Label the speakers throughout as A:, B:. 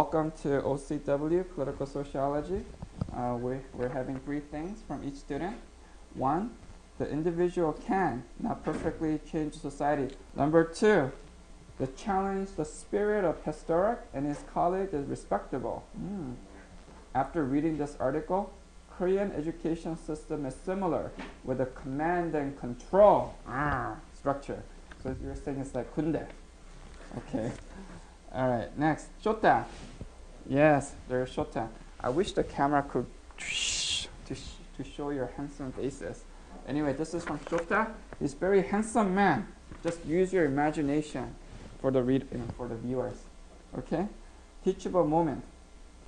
A: Welcome to OCW, Political Sociology. We're having 3 things from each student. 1, the individual can not perfectly change society. Number 2, the challenge, the spirit of Historic and his colleague is respectable. After reading this article, Korean education system is similar with a command and control structure. So you're saying it's like kunde. Okay. All right. Next, shota. Yes, there's shota. I wish the camera could to show your handsome faces. Anyway, this is from Shota. He's a very handsome man. Just use your imagination for the for the viewers. Okay. Teachable moment.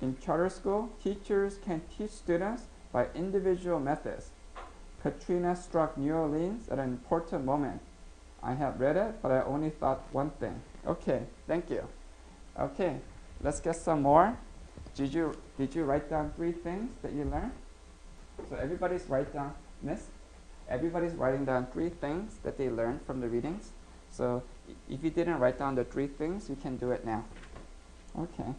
A: In charter school, teachers can teach students by individual methods. Katrina struck New Orleans at an important moment. I have read it, but I only thought one thing. Okay, thank you. Okay, let's get some more. Did you write down 3 things that you learned? So everybody's everybody's writing down 3 things that they learned from the readings. So if you didn't write down the 3 things, you can do it now. Okay.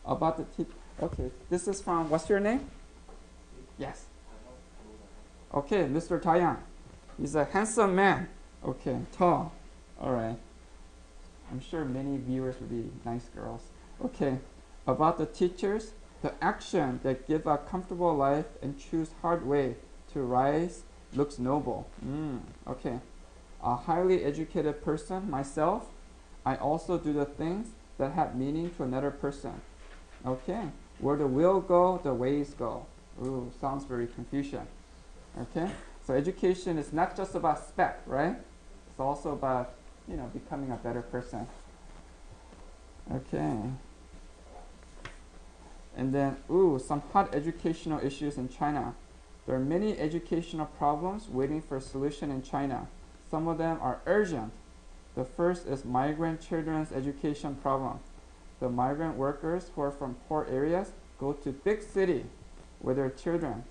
A: About the okay, this is from, what's your name? Yes. Okay, Mr. Taeyang. He's a handsome man. Okay, tall. All right. I'm sure many viewers would be nice girls. Okay, about the teachers, the action that give a comfortable life and choose hard way to rise looks noble. Okay, a highly educated person, myself, I also do the things that have meaning to another person. Okay, where the will go, the ways go. Ooh, sounds very Confucian. Okay, so education is not just about spec, right? It's also about, becoming a better person. Okay. And then, some hot educational issues in China. There are many educational problems waiting for a solution in China. Some of them are urgent. The first is migrant children's education problem. The migrant workers who are from poor areas go to big city with their children.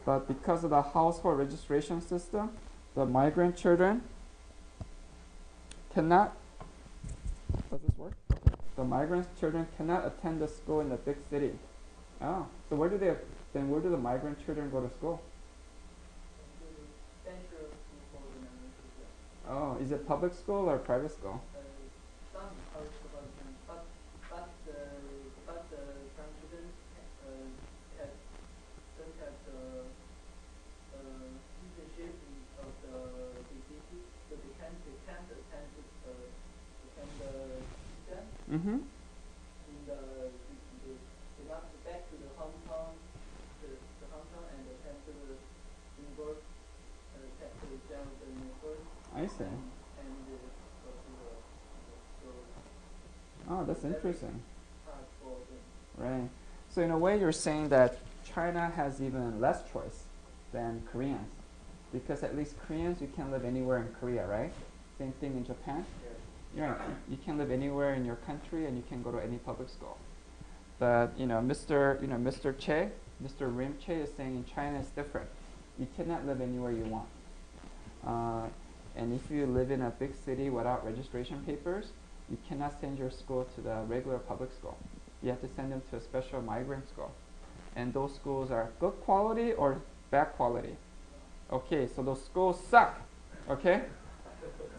A: But because of the household registration system, the migrant children cannot, does this work? Okay. The migrant children cannot attend the school in the big city. Oh, so where do the migrant children go to school? Oh, is it public school or private school?
B: Some public school, but the some students don't have the citizenship of the big city, so they can't attend the exam. They must go back to the hometown, and attend to the university, take the exam of the university.
A: I see. Oh, that's interesting. Right. So in a way, you're saying that China has even less choice than Koreans, because at least Koreans, you can live anywhere in Korea, right? Same thing in Japan. Yeah, you can live anywhere in your country, and you can go to any public school. But Mr. Rim Che is saying in China it's different. You cannot live anywhere you want. And if you live in a big city without registration papers, you cannot send your school to the regular public school. You have to send them to a special migrant school. And those schools are good quality or bad quality. Okay, so those schools suck. Okay?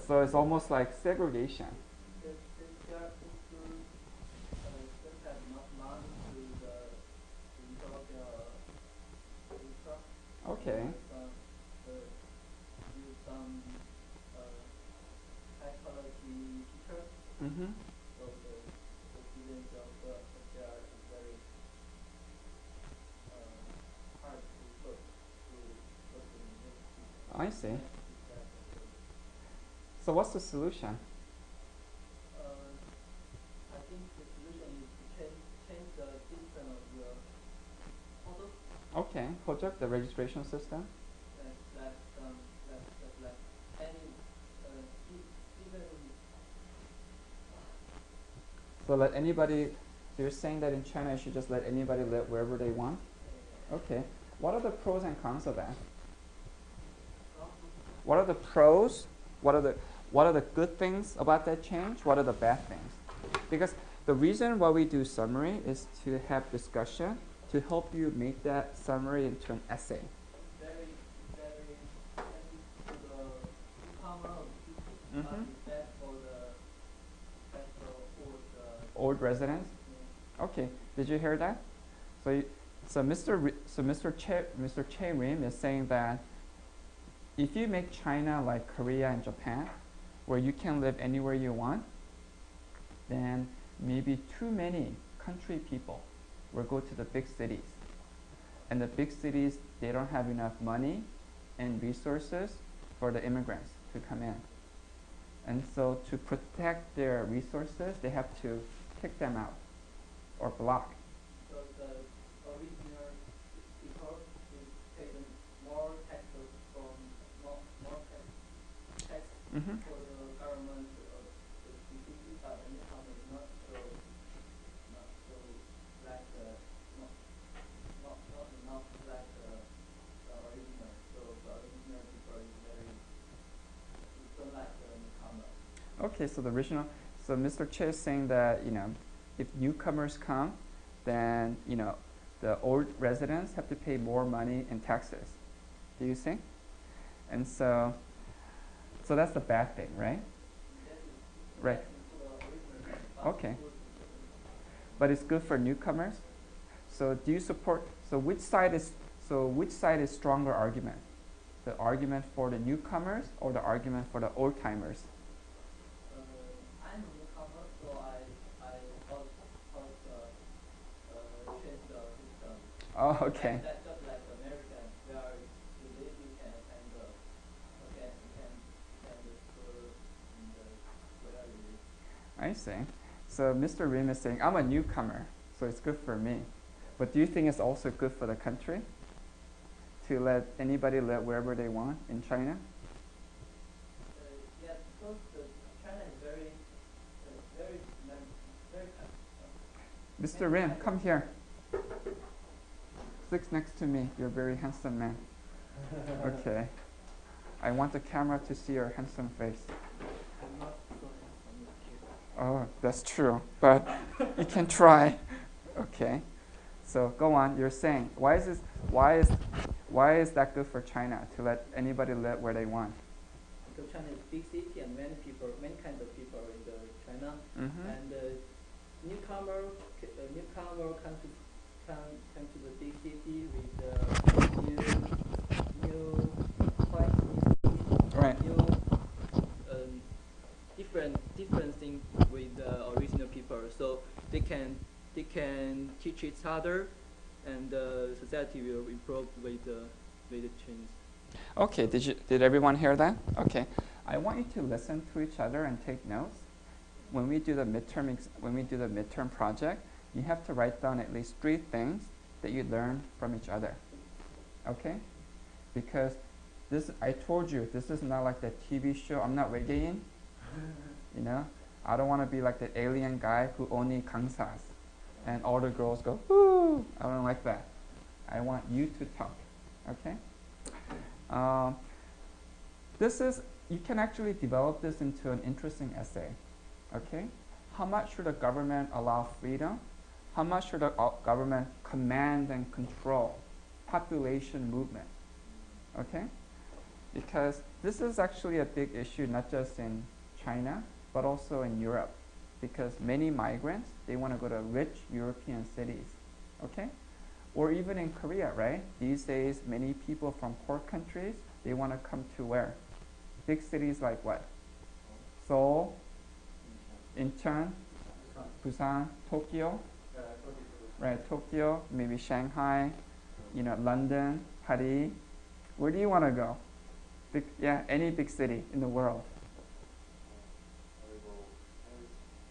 A: So it's almost like segregation. Okay. Mm-hmm.
B: So the students of they are very hard to put to
A: I see. So what's the solution?
B: I think the solution is to change the system of the model.
A: Okay, project the registration system. So let anybody, so you're saying that in China you should just let anybody live wherever they want? Okay. What are the pros and cons of that? What are the pros? What are the good things about that change? What are the bad things? Because the reason why we do summary is to have discussion to help you make that summary into an essay.
B: Very, very happy to the newcomer of city, but is that for the
A: Old residents? Okay, did you hear that? So Mr. Che Rim is saying that if you make China like Korea and Japan, where you can live anywhere you want, then maybe too many country people will go to the big cities. And the big cities, they don't have enough money and resources for the immigrants to come in. And so to protect their resources, they have to kick them out or block.
B: So the original people is taken more taxes from more tax for the government of the city, but the newcomer is not so like not enough like the original. So the original people is don't like the newcomer.
A: Okay, so the original. So Mr. Che is saying that, you know, if newcomers come, then, you know, the old residents have to pay more money in taxes. Do you see? And so that's the bad thing, right? Right. Okay. But it's good for newcomers. So do you support? So which side is stronger argument? The argument for the newcomers or the argument for the old timers?
B: I'm a newcomer, so I change the system.
A: Oh, okay.
B: That's just like America, where you live, you can attend the school and where you live.
A: I see. So Mr. Rim is saying, I'm a newcomer, so it's good for me. But do you think it's also good for the country to let anybody live wherever they want in China?
B: Yeah, because China is very
A: Mr. Rim, come here. Sit next to me. You're a very handsome man. Okay. I want the camera to see your handsome face.
B: I'm not so handsome.
A: Oh, that's true. But you can try. Okay. So go on. You're saying why is that good for China to let anybody live where they want?
B: Because China is a big city and many kinds of people in the China, and newcomer come to the big city with new
A: Right.
B: new different things with the original people, so they can teach each other, and society will improve with the change.
A: Okay, did everyone hear that? Okay. I want you to listen to each other and take notes. When we do the midterm project, you have to write down at least 3 things that you learn from each other. Okay? Because I told you, this is not like the TV show. I'm not 외계인. You know? I don't want to be like the alien guy who only kangsas and all the girls go, woo! I don't like that. I want you to talk. Okay? You can actually develop this into an interesting essay. Okay? How much should the government allow freedom? How much should the government command and control population movement? Okay? Because this is actually a big issue not just in China, but also in Europe. Because many migrants, they want to go to rich European cities. Okay? Or even in Korea, right? These days, many people from poor countries, they want to come to where? Big cities like what? Seoul, Incheon, Busan, Tokyo, right? Tokyo, maybe Shanghai, you know, London, Paris. Where do you want to go? Any big city in the world.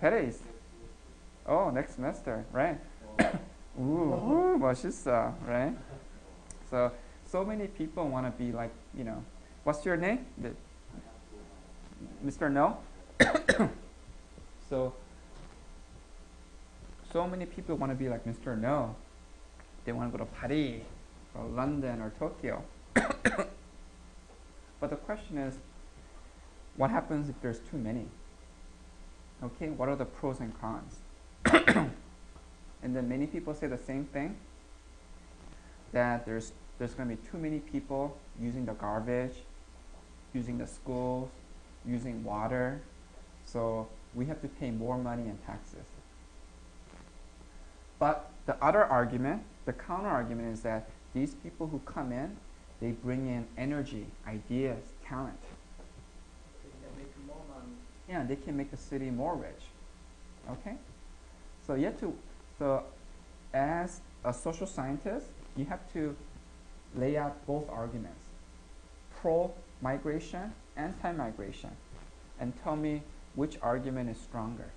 A: Paris. Oh, next semester, right? Ooh, 멋있어, right? So many people want to be like, you know, what's your name? Mr. No? So many people want to be like Mr. No. They want to go to Paris or London or Tokyo. But the question is, what happens if there's too many? Okay, what are the pros and cons? And then many people say the same thing, that there's going to be too many people using the garbage, using the schools, using water, so we have to pay more money in taxes. But the other argument, the counter argument, is that these people who come in, they bring in energy, ideas, talent.
B: They can make more money.
A: Yeah, they can make the city more rich. Okay? So as a social scientist, you have to lay out both arguments, pro-migration, anti-migration, and tell me which argument is stronger.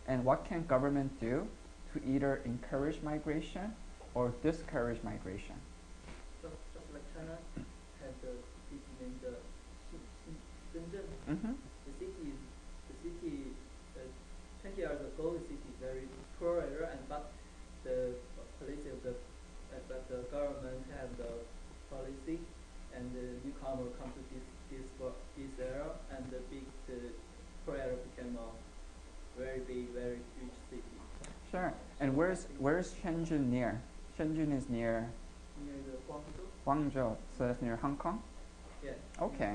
A: And what can government do to either encourage migration or discourage migration?
B: Just like China had the city named Shenzhen.
A: Mm-hmm.
B: The city 20 years ago, the city is very poor area, but the policy of but the government have the policy, and the newcomer come to this area, and the poor area became a very big, very huge city.
A: Sure. And where's Shenzhen near? Shenzhen is near
B: the Guangzhou.
A: Guangzhou, so that's near Hong Kong?
B: Yeah.
A: Okay,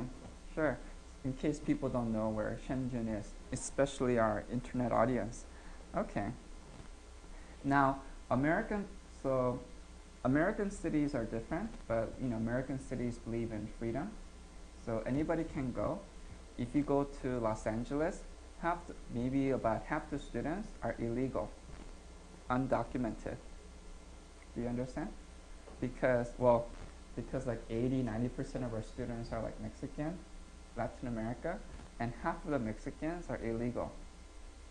A: sure. In case people don't know where Shenzhen is, especially our internet audience. Okay. Now, American cities are different, but American cities believe in freedom. So anybody can go. If you go to Los Angeles, maybe about half the students are illegal, undocumented. Do you understand? Because like 80-90% of our students are like Mexican, Latin America, and half of the Mexicans are illegal.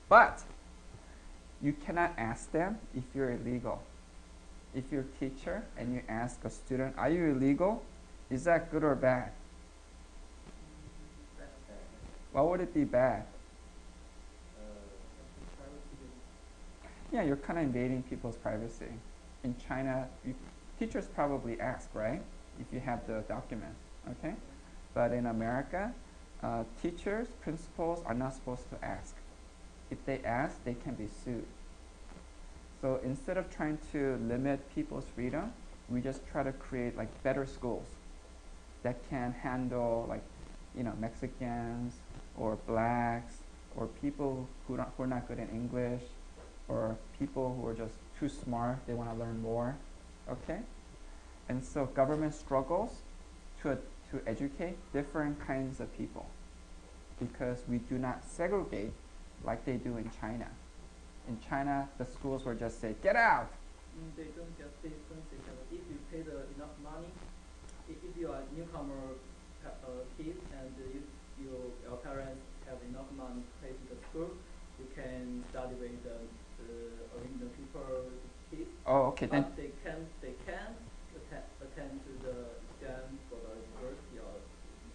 A: But you cannot ask them if you're illegal. If you're a teacher and you ask a student, are you illegal? Is that good or bad? Why would it be bad? Yeah, you're kind of invading people's privacy. In China, teachers probably ask, right? If you have the document, okay? But in America, teachers, principals are not supposed to ask. If they ask, they can be sued. So instead of trying to limit people's freedom, we just try to create like better schools that can handle like, Mexicans or blacks or people who are not good in English, or people who are just too smart, they want to learn more, okay? And so government struggles to educate different kinds of people because we do not segregate like they do in China. In China, the schools will just say, get out!
B: They don't get difference. If you pay enough money, if you are a newcomer kid and your parents have enough money to pay to the school, you can study with the original people kids.
A: Oh, okay.
B: But they can attend to the exam for the university or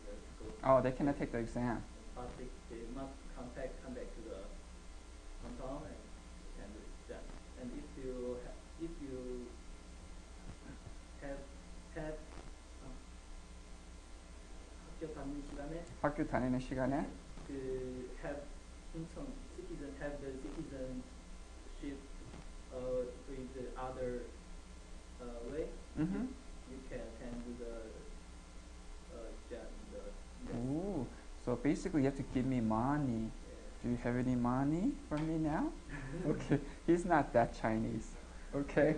B: the school.
A: Oh, they cannot take the exam.
B: But they must come back to the hometown and attend the exam. And if you have
A: 학교 다니는 시간에
B: have the citizenship with the other way, you can attend to the exam.
A: Ooh, so basically you have to give me money. Do you have any money for me now? Okay, he's not that Chinese. Okay,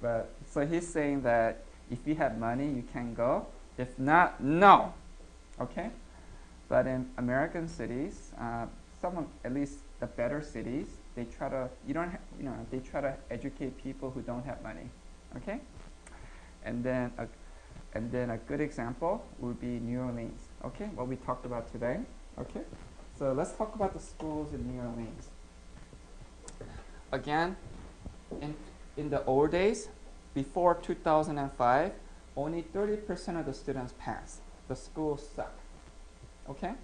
A: but so he's saying that if you have money, you can go. If not, no. Okay, but in American cities, at least the better cities, they try to they try to educate people who don't have money. Okay, and then a good example would be New Orleans. Okay, what we talked about today. Okay, so let's talk about the schools in New Orleans. Again, in the old days, before 2005, only 30% of the students passed. The schools suck. Okay?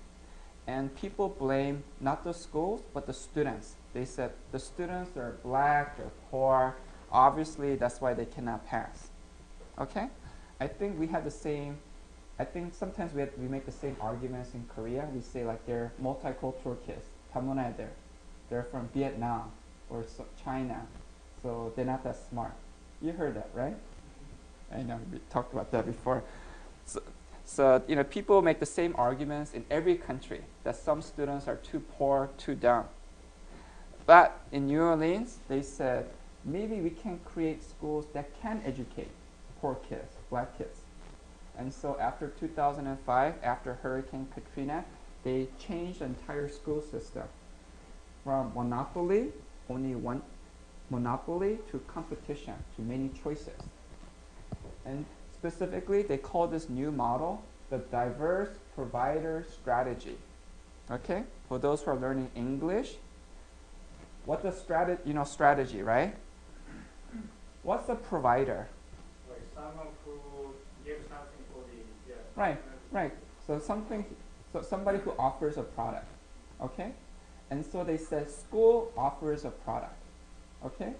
A: And people blame not the schools, but the students. They said the students are black, they're poor. Obviously, that's why they cannot pass. Okay? I think we have the same, I think sometimes we make the same arguments in Korea. We say like they're multicultural kids. 다문화 애들. They're from Vietnam. or China, so they're not that smart. You heard that, right? I know we talked about that before. So people make the same arguments in every country that some students are too poor, too dumb. But in New Orleans, they said maybe we can create schools that can educate poor kids, black kids. And so after 2005, after Hurricane Katrina, they changed the entire school system from monopoly, only one monopoly, to competition, to many choices. And specifically, they call this new model the diverse provider strategy. Okay? For those who are learning English, what's the strategy, right? What's the provider?
C: Like someone who gives something for the
A: Right. So somebody who offers a product. Okay? And so they said school offers a product. Okay?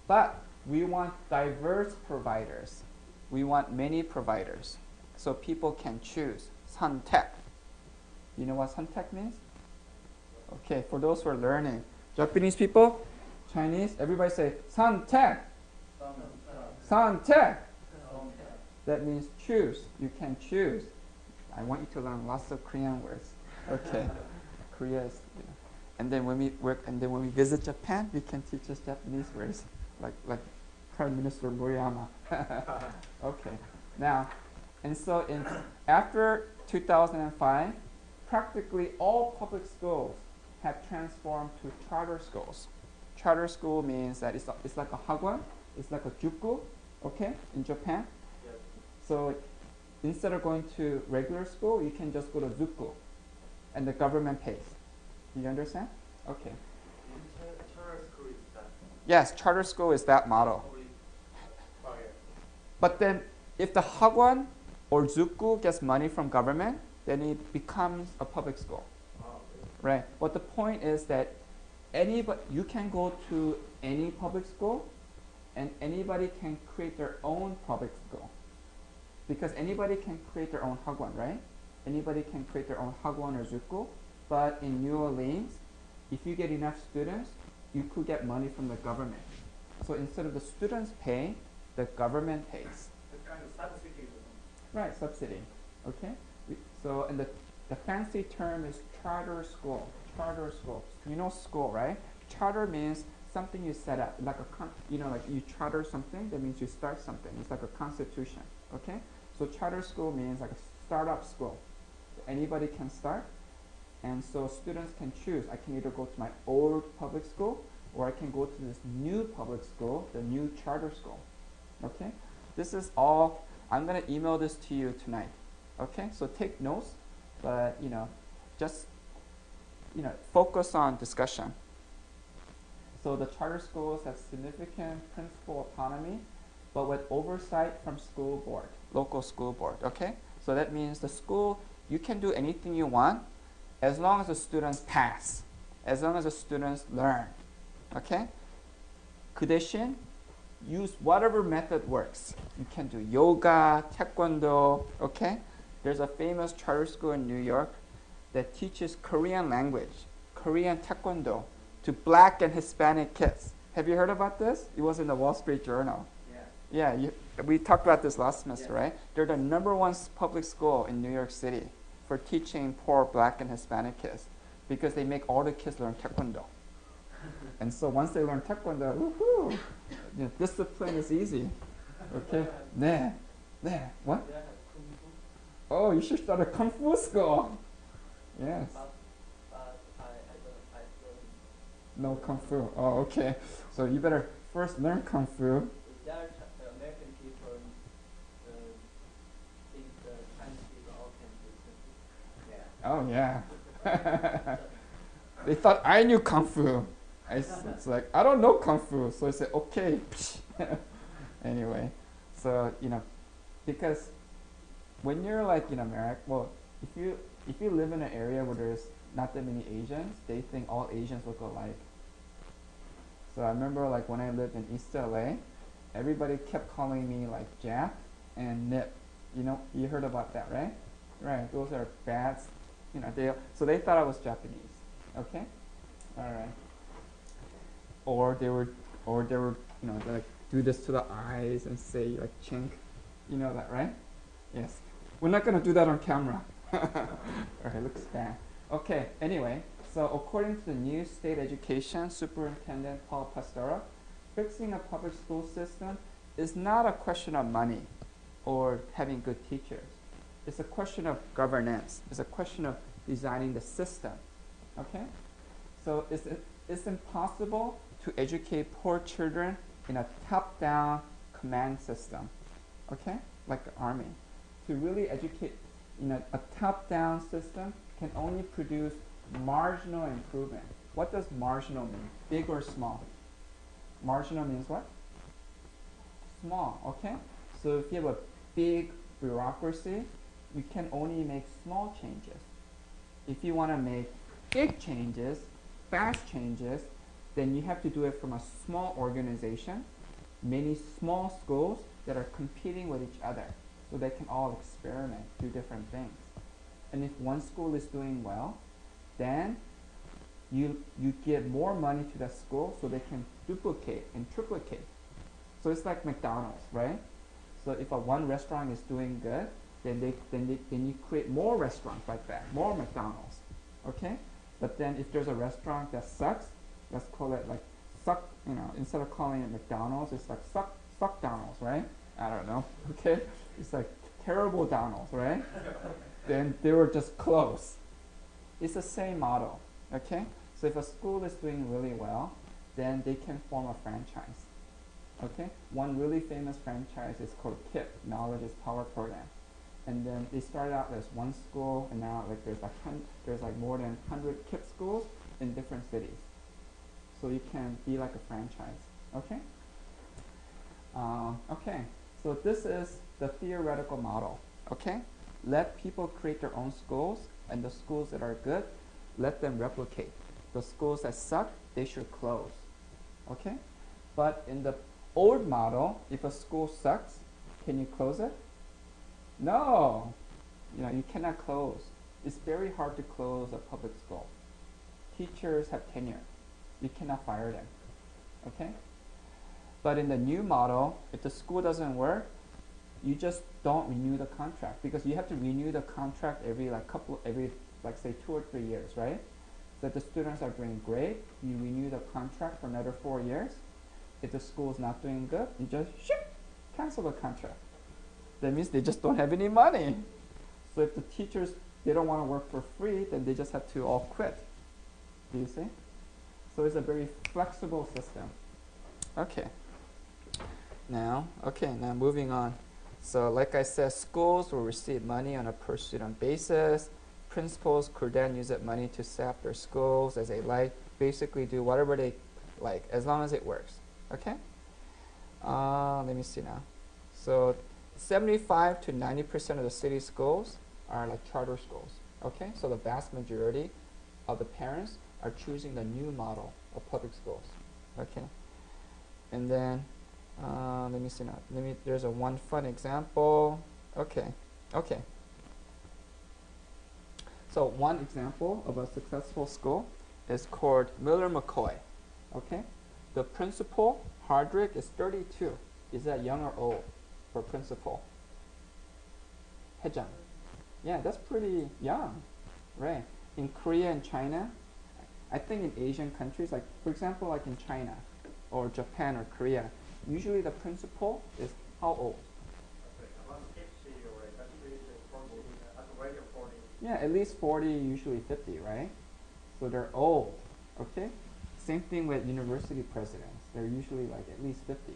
A: But we want diverse providers. We want many providers. So people can choose. 선택. You know what 선택 means? Okay, for those who are learning. Japanese people, Chinese, everybody say 선택. 선택. That means choose. You can choose. I want you to learn lots of Korean words. Okay. Korea is, and then when we visit Japan, we can teach us Japanese words, like Prime Minister Moriyama. Okay. Now, and so after 2005, practically all public schools have transformed to charter schools. Charter school means that it's like a hagwon, it's like a juku, okay, in Japan.
C: Yes.
A: So instead of going to regular school, you can just go to juku, and the government pays. Do you understand? Okay.
C: Charter school is that.
A: Yes, charter school is that model. But then, if the hagwon or juku gets money from government, then it becomes a public school. Right. But the point is that you can go to any public school, and anybody can create their own public school. Because anybody can create their own hagwon, right? Anybody can create their own hagwon or juku. But in New Orleans, if you get enough students, you could get money from the government. So instead of the students paying, the government pays.
C: It's kind of subsidy.
A: Right, subsidy. Okay. So and the fancy term is charter school. Charter school. You know school, right? Charter means something you set up, like like you charter something. That means you start something. It's like a constitution. Okay. So charter school means like a startup school. Anybody can start. And so students can choose. I can either go to my old public school, or I can go to this new public school, the new charter school. Okay? This is all, I'm going to email this to you tonight. Okay? So take notes, but, just, focus on discussion. So the charter schools have significant principal autonomy, but with oversight from school board, local school board. Okay? So that means the school, you can do anything you want, as long as the students pass, as long as the students learn, okay? 그 대신 use whatever method works. You can do yoga, taekwondo, okay? There's a famous charter school in New York that teaches Korean language, Korean taekwondo, to black and Hispanic kids. Have you heard about this? It was in the Wall Street Journal. Yeah, we talked about this last semester, right? They're the #1 public school in New York City for teaching poor black and Hispanic kids, because they make all the kids learn taekwondo. And so once they learn taekwondo, woohoo, discipline is easy. Okay? 네. What? Oh, you should start a kung fu school. Yes. No kung fu. Oh, okay. So you better first learn kung fu.
B: American people think the Chinese people all can do it.
A: Oh yeah. They thought I knew kung fu. It's like, I don't know kung fu. So I said, okay. Anyway, so because when you're like in America, well, if you live in an area where there's not that many Asians, they think all Asians look alike. So I remember like when I lived in East LA, everybody kept calling me like Jap and Nip. You heard about that, right? Right, those are bad, so they thought I was Japanese. Okay? All right. or they would, you know, like do this to the eyes and say like chink, you know that, right? Yes. We're not gonna do that on camera. Alright, looks bad. Okay, anyway, so according to the new state education superintendent Paul Pastora, fixing a public school system is not a question of money or having good teachers. It's a question of governance. It's a question of designing the system. Okay? So it's impossible to educate poor children in a top-down command system. Okay? Like the army. To really educate in a top-down system can only produce marginal improvement. What does marginal mean? Big or small? Marginal means what? Small, okay? So if you have a big bureaucracy, you can only make small changes. If you want to make big changes, fast changes, then you have to do it from a small organization, many small schools that are competing with each other, so they can all experiment, do different things. And if one school is doing well, then you give more money to that school so they can duplicate and triplicate. So it's like McDonald's, right? So if one restaurant is doing good, then you create more restaurants like that, more McDonald's, okay? But then if there's a restaurant that sucks, let's call it like suck, you know, instead of calling it McDonald's, it's like suck Donald's, right? I don't know, okay? It's like terrible Donald's, right? Then they were just close. It's the same model, okay? So if a school is doing really well, then they can form a franchise, okay? One really famous franchise is called KIPP, Knowledge is Power Program. And then they started out as one school, and now like there's like more than 100 KIPP schools in different cities. So you can be like a franchise, okay? Okay, so this is the theoretical model, okay? Let people create their own schools, and the schools that are good, let them replicate. The schools that suck, they should close, okay? But in the old model, if a school sucks, can you close it? No, you know, you cannot close. It's very hard to close a public school. Teachers have tenure. You cannot fire them, okay? But in the new model, if the school doesn't work, you just don't renew the contract, because you have to renew the contract every like say 2 or 3 years, right? So if the students are doing great, you renew the contract for another 4 years. If the school is not doing good, you just cancel the contract. That means they just don't have any money. So if the teachers, they don't want to work for free, then they just have to all quit. Do you see? So it's a very flexible system. Okay. Now moving on. So like I said, schools will receive money on a per student basis. Principals could then use that money to set up their schools as they like, basically do whatever they like, as long as it works. Okay? Let me see now. So 75 to 90% of the city schools are like charter schools. Okay? So the vast majority of the parents are choosing the new model of public schools. Okay? And then let me see now. There's one fun example. Okay. So one example of a successful school is called Miller McCoy. Okay. The principal, Hardrick, is 32. Is that young or old for principal? Hejang. Yeah, that's pretty young, right? In Korea and China, I think in Asian countries, like for example, like in China or Japan or Korea, usually the principal is how old? Yeah, at least 40, usually 50, right? So they're old, okay? Same thing with university presidents. They're usually like at least 50.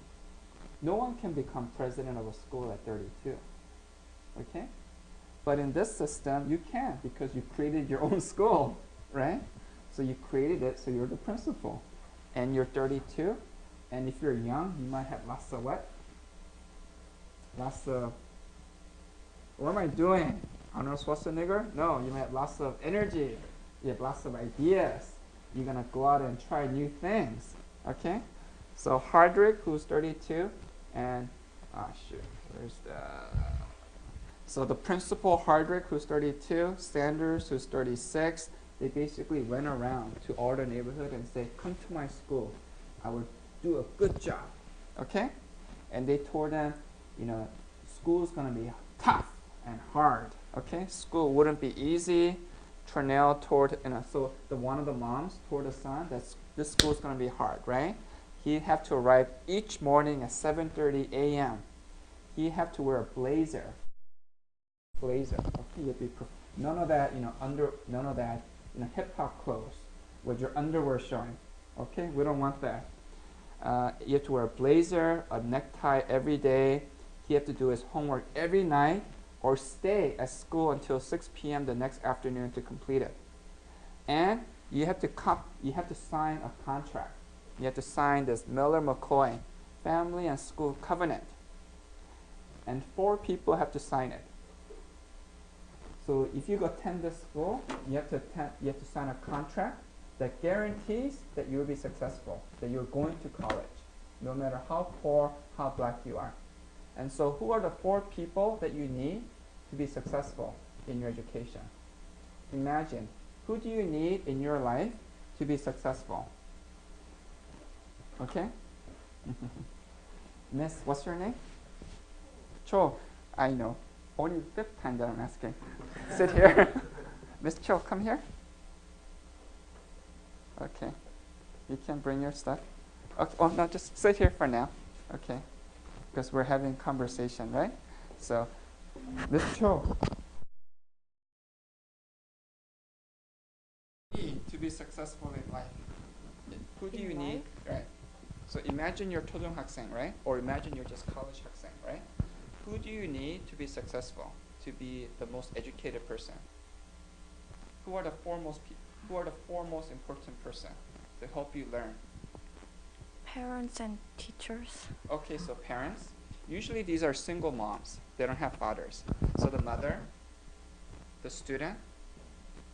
A: No one can become president of a school at 32, okay? But in this system, you can, because you created your own school, right? So you created it, so you're the principal. And you're 32, and if you're young, you might have lots of what? What am I doing? Arnold Schwarzenegger? No, you might have lots of energy. You have lots of ideas. You're going to go out and try new things, okay? So Hardrick, who's 32, and, so the principal, Hardrick, who's 32, Sanders, who's 36, they basically went around to all the neighborhood and say, come to my school. I would do a good job. Okay? And they told them, school's going to be tough and hard. Okay? School wouldn't be easy. Trinell told, so one of the moms told the son that this school's going to be hard, right? He have to arrive each morning at 7:30 a.m. He have to wear a blazer. Okay, you'd be none of that, none of that, hip hop clothes with your underwear showing. Okay, we don't want that. You have to wear a blazer, a necktie every day. He have to do his homework every night, or stay at school until 6 p.m. the next afternoon to complete it. And you have to sign a contract. You have to sign this Miller-McCoy Family and School Covenant. And 4 people have to sign it. So if you attend this school, you have to sign a contract that guarantees that you will be successful, that you're going to college, no matter how poor, how black you are. And so who are the 4 people that you need to be successful in your education? Imagine, who do you need in your life to be successful? Okay? Miss, what's your name? Cho. I know. Only the 5th time that I'm asking. Sit here. Miss Cho, come here. Okay. You can bring your stuff. Okay. Oh, no, just sit here for now. Okay. Because we're having conversation, right? So, Miss Cho. To be successful in life. Who do you need? Right. So imagine you're 초등학생, right? Or imagine you're just college 학생, right? Who do you need to be successful, to be the most educated person? Who are the 4 most important person to help you learn?
D: Parents and teachers.
A: Okay, so parents. Usually these are single moms. They don't have fathers. So the mother, the student,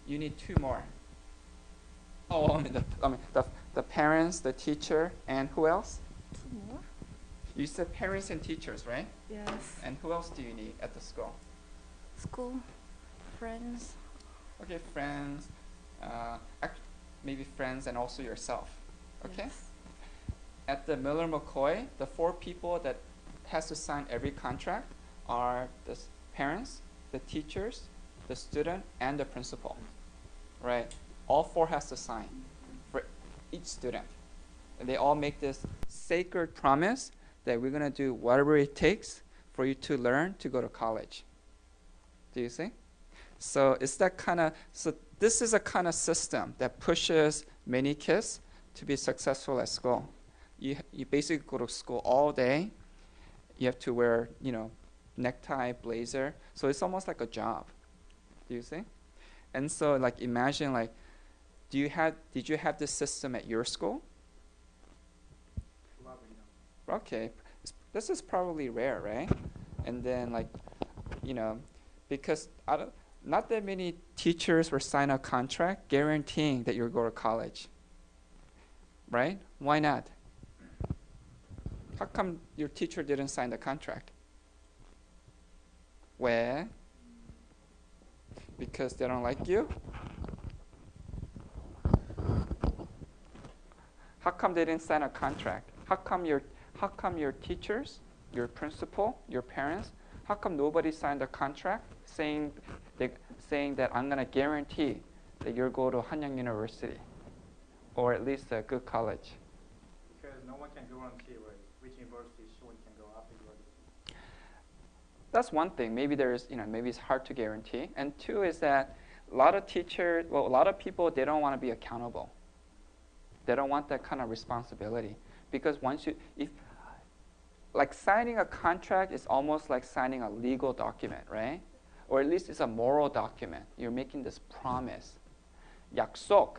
A: you need 2 more. Oh, the parents, the teacher, and who else?
D: 2 more?
A: You said parents and teachers, right?
D: Yes.
A: And who else do you need at the school?
D: School, friends.
A: Okay, friends. Maybe friends and also yourself. Okay?
D: Yes.
A: At the Miller-McCoy, the 4 people that has to sign every contract are the parents, the teachers, the student, and the principal. Right? All 4 has to sign for each student. And they all make this sacred promise that we're going to do whatever it takes for you to learn to go to college. Do you see? So it's that this is a kind of system that pushes many kids to be successful at school. You basically go to school all day. You have to wear, necktie, blazer. So it's almost like a job. Do you see? And so imagine did you have this system at your school? Okay, this is probably rare, right? And then because not that many teachers will sign a contract guaranteeing that you'll go to college, right? Why not? How come your teacher didn't sign the contract? Well, because they don't like you? How come they didn't sign a contract? How come your teachers, your principal, your parents, how come nobody signed a contract saying that I'm going to guarantee that you'll go to Hanyang University or at least a good college?
C: Because no one can guarantee which university student can go after graduation.
A: That's one thing. Maybe maybe it's hard to guarantee. And 2 is that a lot of people, they don't want to be accountable. They don't want that kind of responsibility. Because signing a contract is almost like signing a legal document, right? Or at least it's a moral document. You're making this promise. 약속.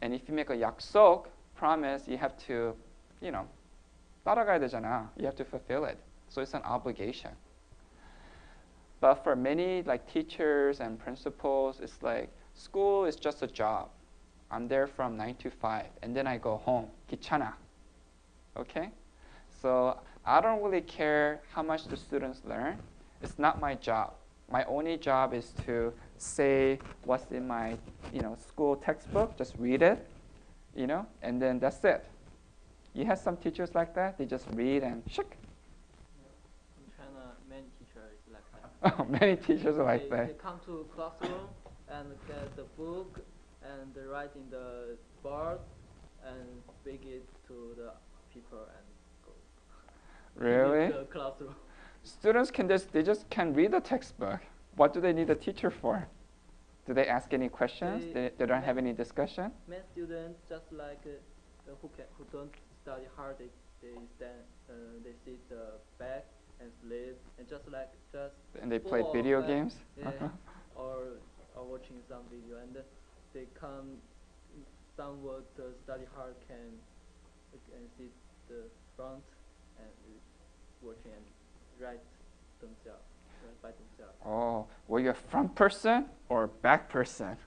A: And if you make a 약속 promise, you have to, 따라가야 되잖아. You have to fulfill it. So it's an obligation. But for many teachers and principals, it's school is just a job. I'm there from 9 to 5, and then I go home. 귀찮아. Okay? So I don't really care how much the students learn. It's not my job. My only job is to say what's in my school textbook, just read it, and then that's it. You have some teachers like that? They just read and shik.
E: In China, many teachers like that.
A: Oh, many teachers are like that.
E: They come to classroom and get the book and write in the board and bring it to the people and go.
A: Really?
E: In the classroom.
A: Students they just can read the textbook. What do they need a teacher for? Do they ask any questions? They don't have any discussion?
E: Many students just like who don't study hard, they sit back and sleep and just
A: And they play video games?
E: Yeah, or watching some video and they come. Some would study hard can sit the front and watching and write by themselves.
A: Oh, were you a front person or back person?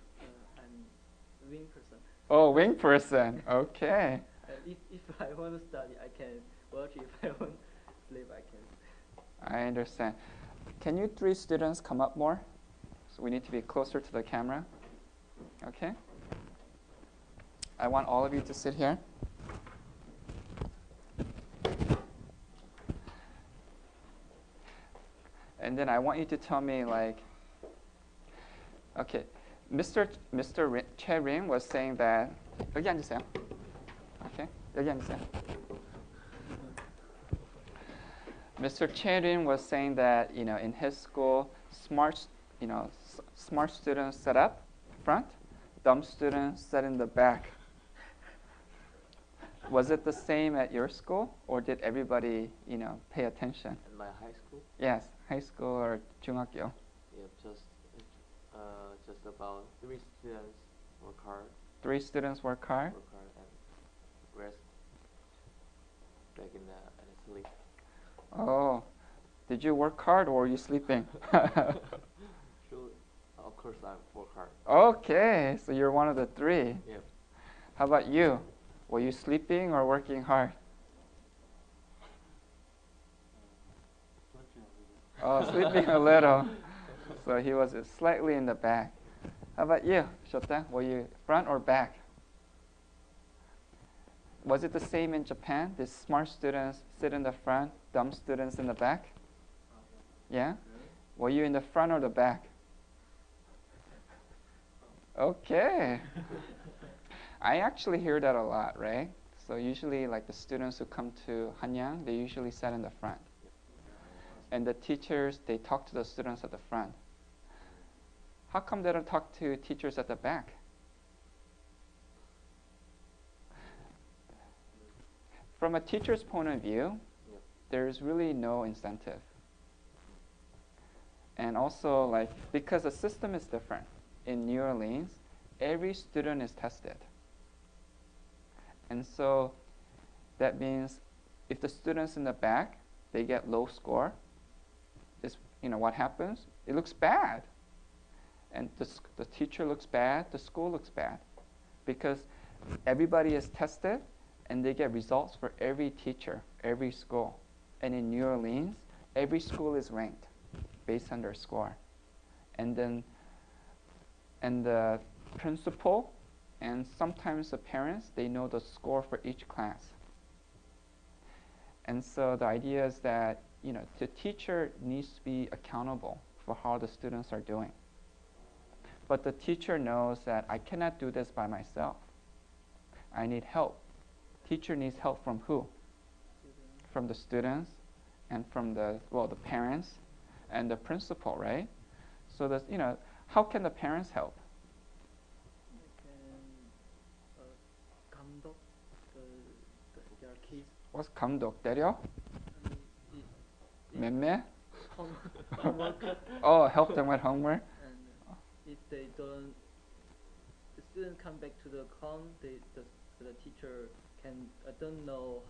E: I'm wing person.
A: Oh, wing person. Okay.
E: If I want to study, I can watch. If I want to sleep, I can.
A: I understand. Can you three students come up more? So we need to be closer to the camera. Okay. I want all of you to sit here. And then I want you to tell me okay, Mr. Che Rim was saying that 여기 앉으세요. Okay, 여기 앉으세요. Mr. Che Rim was saying that in his school, smart students sit up front, dumb students sit in the back. Was it the same at your school, or did everybody pay attention?
F: In my high school?
A: Yes, high school or 중학교.
F: Yeah, just about 3 students work hard.
A: 3 students work hard?
F: Work hard and rest back and sleep.
A: Oh, did you work hard or were you sleeping?
F: Sure, of course I work hard.
A: Okay, so you're one of the 3.
F: Yeah.
A: How about you? Were you sleeping or working hard? Oh, sleeping a little. So he was slightly in the back. How about you, Shota? Were you front or back? Was it the same in Japan? Did smart students sit in the front, dumb students in the back? Yeah? Were you in the front or the back? Okay. I actually hear that a lot, right? So usually the students who come to Hanyang, they usually sit in the front. And the teachers, they talk to the students at the front. How come they don't talk to teachers at the back? From a teacher's point of view, there's really no incentive. And also because the system is different. In New Orleans, every student is tested. And so that means if the students in the back, they get low score, what happens? It looks bad. And the teacher looks bad, the school looks bad. Because everybody is tested and they get results for every teacher, every school. And in New Orleans, every school is ranked based on their score. And the principal and sometimes the parents, they know the score for each class. And so the idea is that the teacher needs to be accountable for how the students are doing. But the teacher knows that I cannot do this by myself. I need help. Teacher needs help from who? From the students and from the parents and the principal, right? So that how can the parents help?
E: 감독 their kids.
A: What's 감독? 때려? 맴매?
E: Homework.
A: Oh, help them with homework?
E: And if they don't, the students come back to the class, the teacher don't know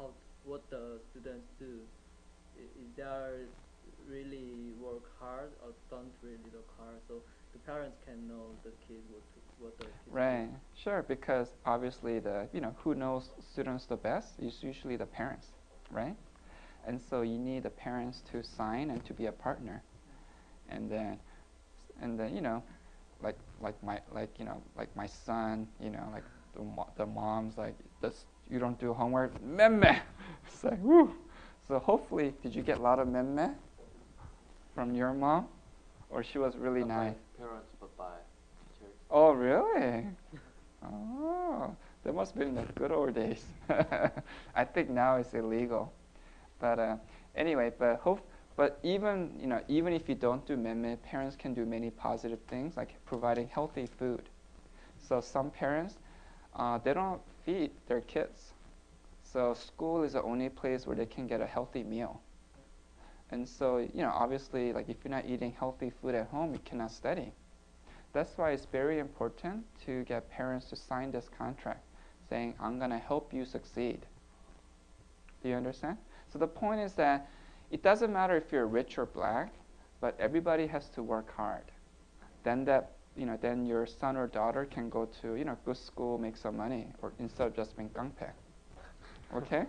E: what the students do. If they are really work hard or don't really work hard, so the parents can know the kids what the kids
A: Right,
E: do.
A: sure, because obviously who knows students the best is usually the parents, right? And so you need the parents to sign and to be a partner. And then like my son, the moms, you don't do homework, memme. It's like, woo. So hopefully, did you get a lot of memme from your mom? Or she was really
F: Not by
A: nice?
F: parents, but by teachers.
A: Oh, really? Oh, that must have been the good old days. I think now it's illegal. But anyway, but even even if you don't do memme, parents can do many positive things like providing healthy food. So some parents, they don't feed their kids. So school is the only place where they can get a healthy meal. And so obviously, like if you're not eating healthy food at home, you cannot study. That's why it's very important to get parents to sign this contract saying, I'm going to help you succeed. Do you understand? So the point is that it doesn't matter if you're rich or black, but everybody has to work hard. Then then your son or daughter can go to good school, make some money, or instead of just being 깡패. Okay?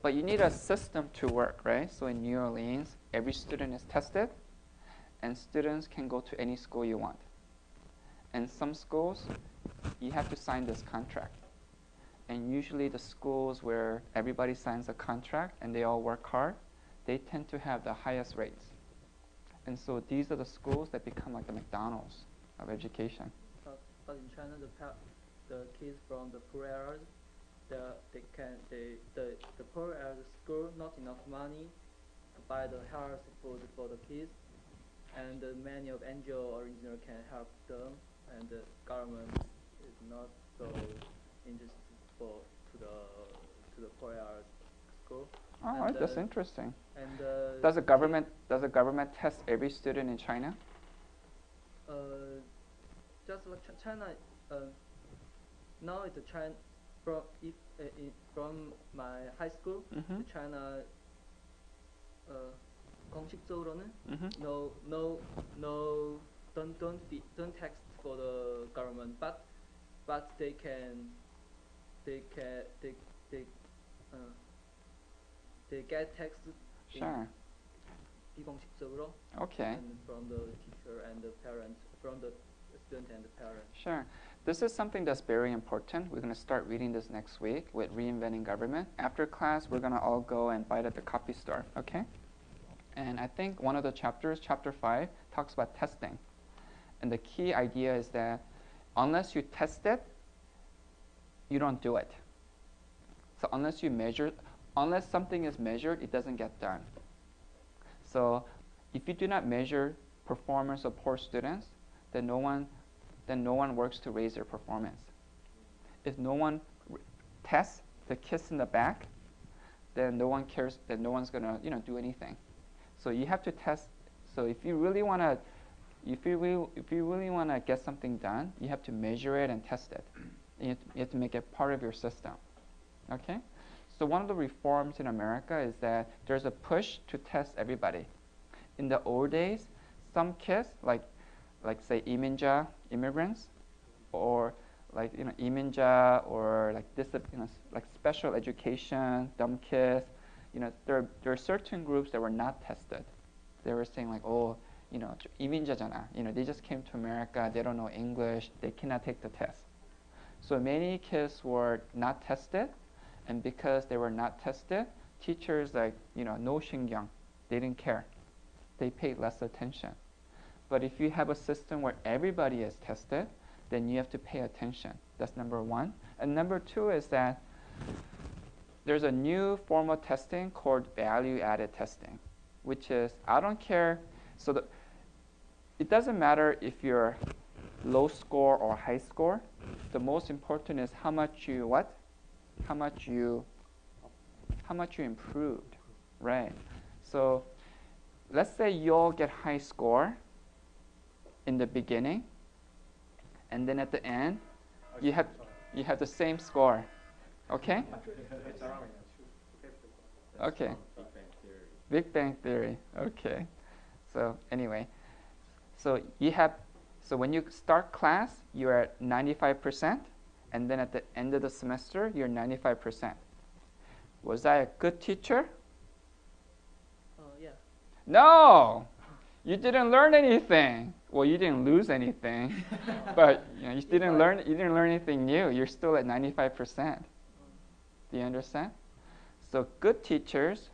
A: But you need a system to work, right? So in New Orleans, every student is tested, and students can go to any school you want. And some schools, you have to sign this contract. And usually the schools where everybody signs a contract and they all work hard, they tend to have the highest rates. And so these are the schools that become like the McDonald's of education.
E: But in China, the kids from the poor areas, the poor areas school not enough money to buy the health food for the kids, and many of NGO original can help them, and the government is not so interested to the poor areas school.
A: Oh,
E: And,
A: that's interesting.
E: And
A: Does the government test every student in China?
E: Just like China, now it's a China from my high school,
A: Mm-hmm.
E: China. 공식적으로는
A: Mm-hmm.
E: don't tax for the government, but they get taxed
A: Sure.
E: 비공식적으로,
A: Okay.
E: and from the teacher and the parents, from the student and the parents.
A: Sure. This is something that's very important. We're going to start reading this next week with Reinventing Government. After class, we're going to all go and buy it at the copy store, okay? And I think one of the chapters, chapter 5, talks about testing. And the key idea is that unless you test it, you don't do it. So unless something is measured, it doesn't get done. So if you do not measure performance of poor students, then no one works to raise their performance. If no one tests the kiss in the back, then no one cares. Then no one's gonna do anything. So you have to test. So if you really wanna get something done, you have to measure it and test it. You have to make it part of your system. Okay. So one of the reforms in America is that there's a push to test everybody. In the old days, some kids like say 이민자 immigrants, or like 이민자, or like like special education, dumb kids. There are certain groups that were not tested. They were saying like, oh, 이민자잖아. They just came to America. They don't know English. They cannot take the test. So many kids were not tested, and because they were not tested, teachers no 신경. They didn't care. They paid less attention. But if you have a system where everybody is tested, then you have to pay attention. That's number one. And number two is that there's a new form of testing called value-added testing, which is, I don't care. So it doesn't matter if you're low score or high score. The most important is how much you improved, right? So let's say you'll get high score in the beginning, and then at the end you have the same score. Okay? Okay. Big Bang Theory. Okay. So anyway, so when you start class, you're at 95%, and then at the end of the semester, you're 95%. Was I a good teacher?
E: Yeah.
A: No! You didn't learn anything. Well, you didn't lose anything, but you didn't learn anything new. You're still at 95%. Do you understand? So good teachers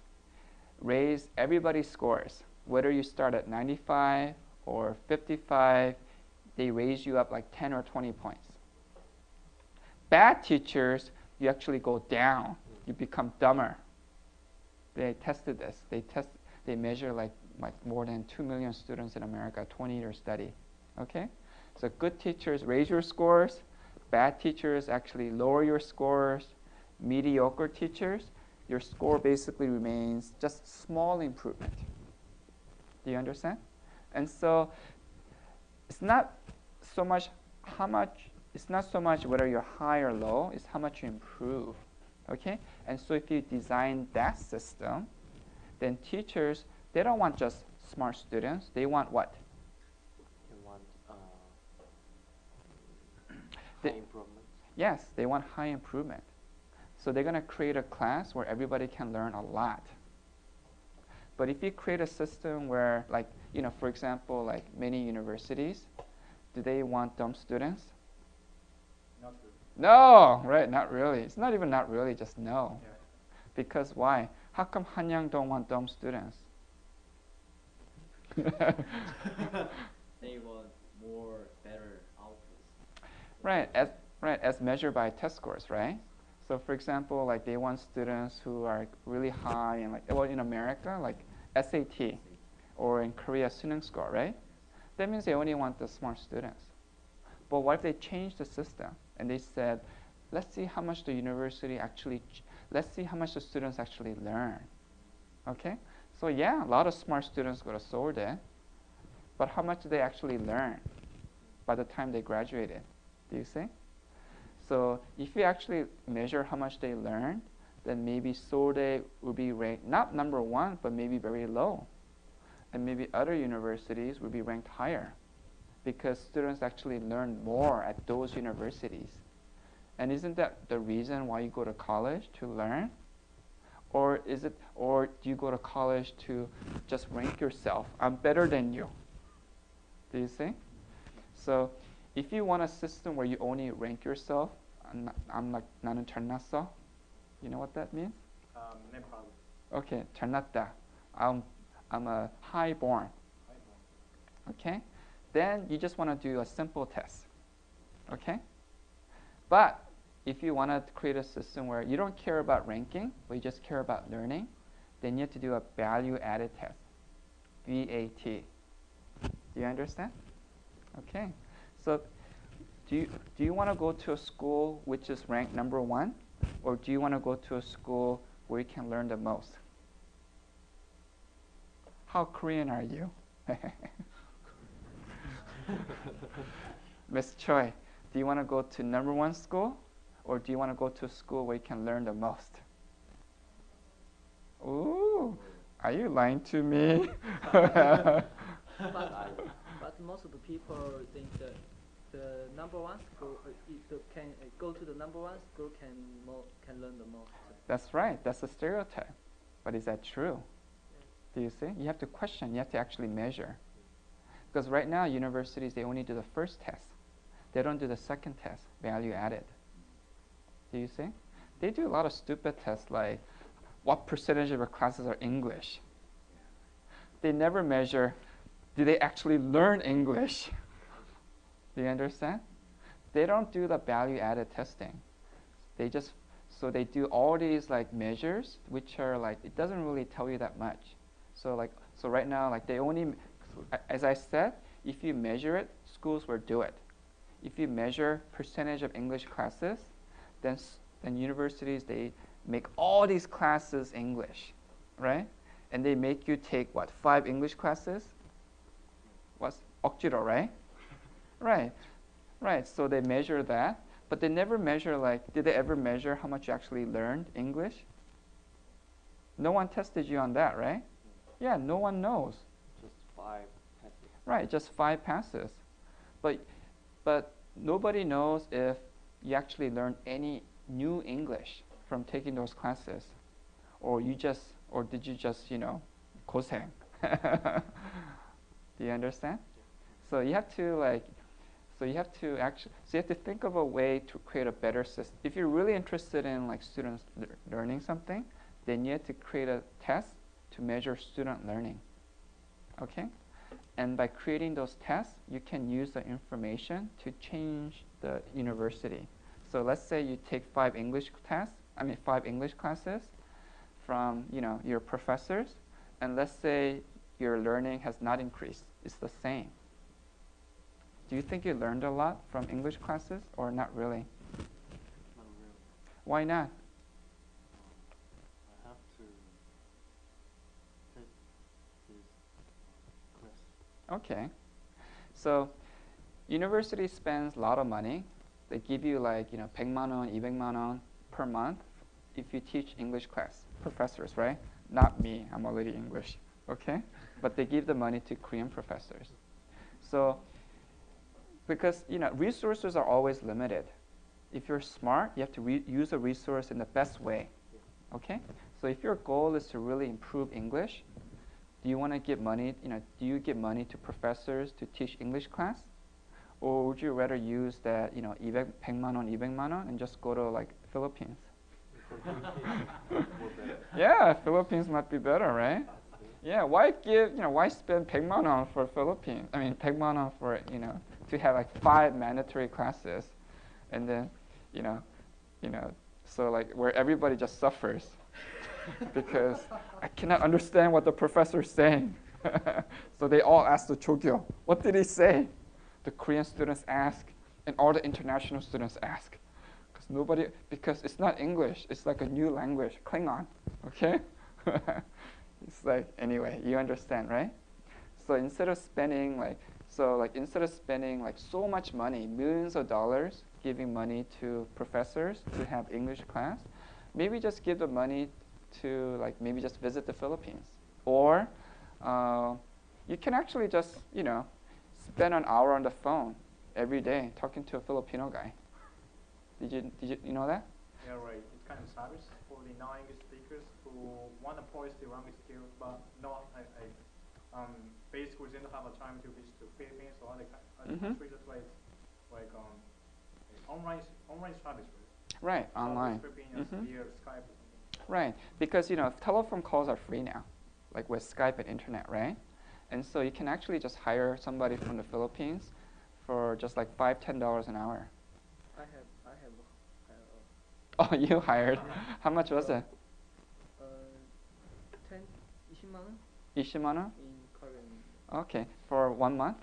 A: raise everybody's scores. Whether you start at 95 or 55, they raise you up like 10 or 20 points. Bad teachers, you actually go down. You become dumber. They tested this. They measure like more than 2 million students in America, 20-year study. Okay? So good teachers raise your scores. Bad teachers actually lower your scores. Mediocre teachers, your score basically remains just small improvement. Do you understand? And so it's not so much whether you're high or low, it's how much you improve. Okay? And so if you design that system, then teachers, they don't want just smart students. They want what?
F: They want
A: They-
F: high improvement.
A: Yes, they want high improvement. So they're going to create a class where everybody can learn a lot. But if you create a system where, like, for example, like many universities, do they want dumb students?
C: Not really.
A: No, right? Not really. It's not even not really, just no.
C: Yeah.
A: Because why? How come Hanyang don't want dumb students?
E: They want more better outputs.
A: Right, as measured by test scores, right? So for example, like they want students who are really high in in America, like SAT, or in Korea, Suneung score, right? That means they only want the smart students. But what if they change the system and they said, let's see how much the students actually learn. Okay? So yeah, a lot of smart students go to Seoulde, but how much do they actually learn by the time they graduated? Do you see? So if you actually measure how much they learn, then maybe Seoulde will be ranked not number 1, but maybe very low. And maybe other universities will be ranked higher because students actually learn more at those universities. And isn't that the reason why you go to college, to learn? Or do you go to college to just rank yourself? I'm better than you. Do you see? So if you want a system where you only rank yourself, I'm like 나는 잘났어. You know what that means?
C: Nepal.
A: Okay, 잘났다. I'm a highborn. Okay? Then you just want to do a simple test. Okay? But if you want to create a system where you don't care about ranking, but you just care about learning, then you have to do a value-added test. VAT. Do you understand? Okay. So do you want to go to a school which is ranked number 1, or do you want to go to a school where you can learn the most? How Korean are you? Miss Choi, do you want to go to number 1 school, or do you want to go to a school where you can learn the most? Ooh, are you lying to me?
E: But most of the people think that the number 1 school can go to the number 1 school can learn the most.
A: That's right. That's a stereotype. But is that true? Do you see? You have to question. You have to actually measure. Because right now, universities, they only do the first test. They don't do the second test, value added. Do you see? They do a lot of stupid tests like what percentage of your classes are English. They never measure, do they actually learn English? Do you understand? They don't do the value added testing. They do all these like measures, which are like, it doesn't really tell you that much. So right now, like they only, as I said, if you measure it, schools will do it. If you measure percentage of English classes, then universities, they make all these classes English, right? And they make you take, 5 English classes? What's 억지로, right? Right, so they measure that, but they never measure did they ever measure how much you actually learned English? No one tested you on that, right? Yeah, no one knows.
F: Just 5 passes.
A: Right, just 5 passes. But nobody knows if you actually learned any new English from taking those classes, or did you just 고생? Do you understand? So you have to So you have to think of a way to create a better system. If you're really interested in like students learning something, then you have to create a test to measure student learning. Okay? And by creating those tests, you can use the information to change the university. So let's say you take 5 English classes from your professors, and let's say your learning has not increased. It's the same. Do you think you learned a lot from English classes or not really?
F: Not really.
A: Why not?
F: I have to take this class.
A: Okay. So university spends a lot of money. They give you like 100만 원, 200만 원 per month if you teach English class. Professors, right? Not me. I'm already English. Okay? But they give the money to Korean professors. So because resources are always limited. If you're smart, you have to use a resource in the best way. Okay? So if your goal is to really improve English, do you want to give money, do you give money to professors to teach English class? Or would you rather use that, 100만 원, 200만 원 and just go to like Philippines? Yeah, Philippines might be better, right? Yeah, why spend 100만 원 for Philippines? 100만 원 for, to have like 5 mandatory classes, and then, so like where everybody just suffers because I cannot understand what the professor is saying. So they all ask the Chogyo, what did he say? The Korean students ask, and all the international students ask. Because it's not English, it's like a new language, Klingon, okay? It's like, anyway, you understand, right? So instead of spending so much money, millions of dollars, giving money to professors to have English class, maybe just give the money to maybe just visit the Philippines. Or you can actually just, spend an hour on the phone every day talking to a Filipino guy. Did you know that?
C: Yeah, right. It's kind of service for the non-English speakers who want to polish their language skills, but basically they don't have a time to visit the Philippines or other countries. That's why it's like online service, right?
A: Right, online.
C: Via Skype or something.
A: Right, because telephone calls are free now, like with Skype and internet, right? And so you can actually just hire somebody from the Philippines for just like $5-10 an hour.
E: I have
A: Oh, you hired? How much was it?
E: 20만 원
A: 20만 원?
E: in Korean
A: Okay, for 1 month?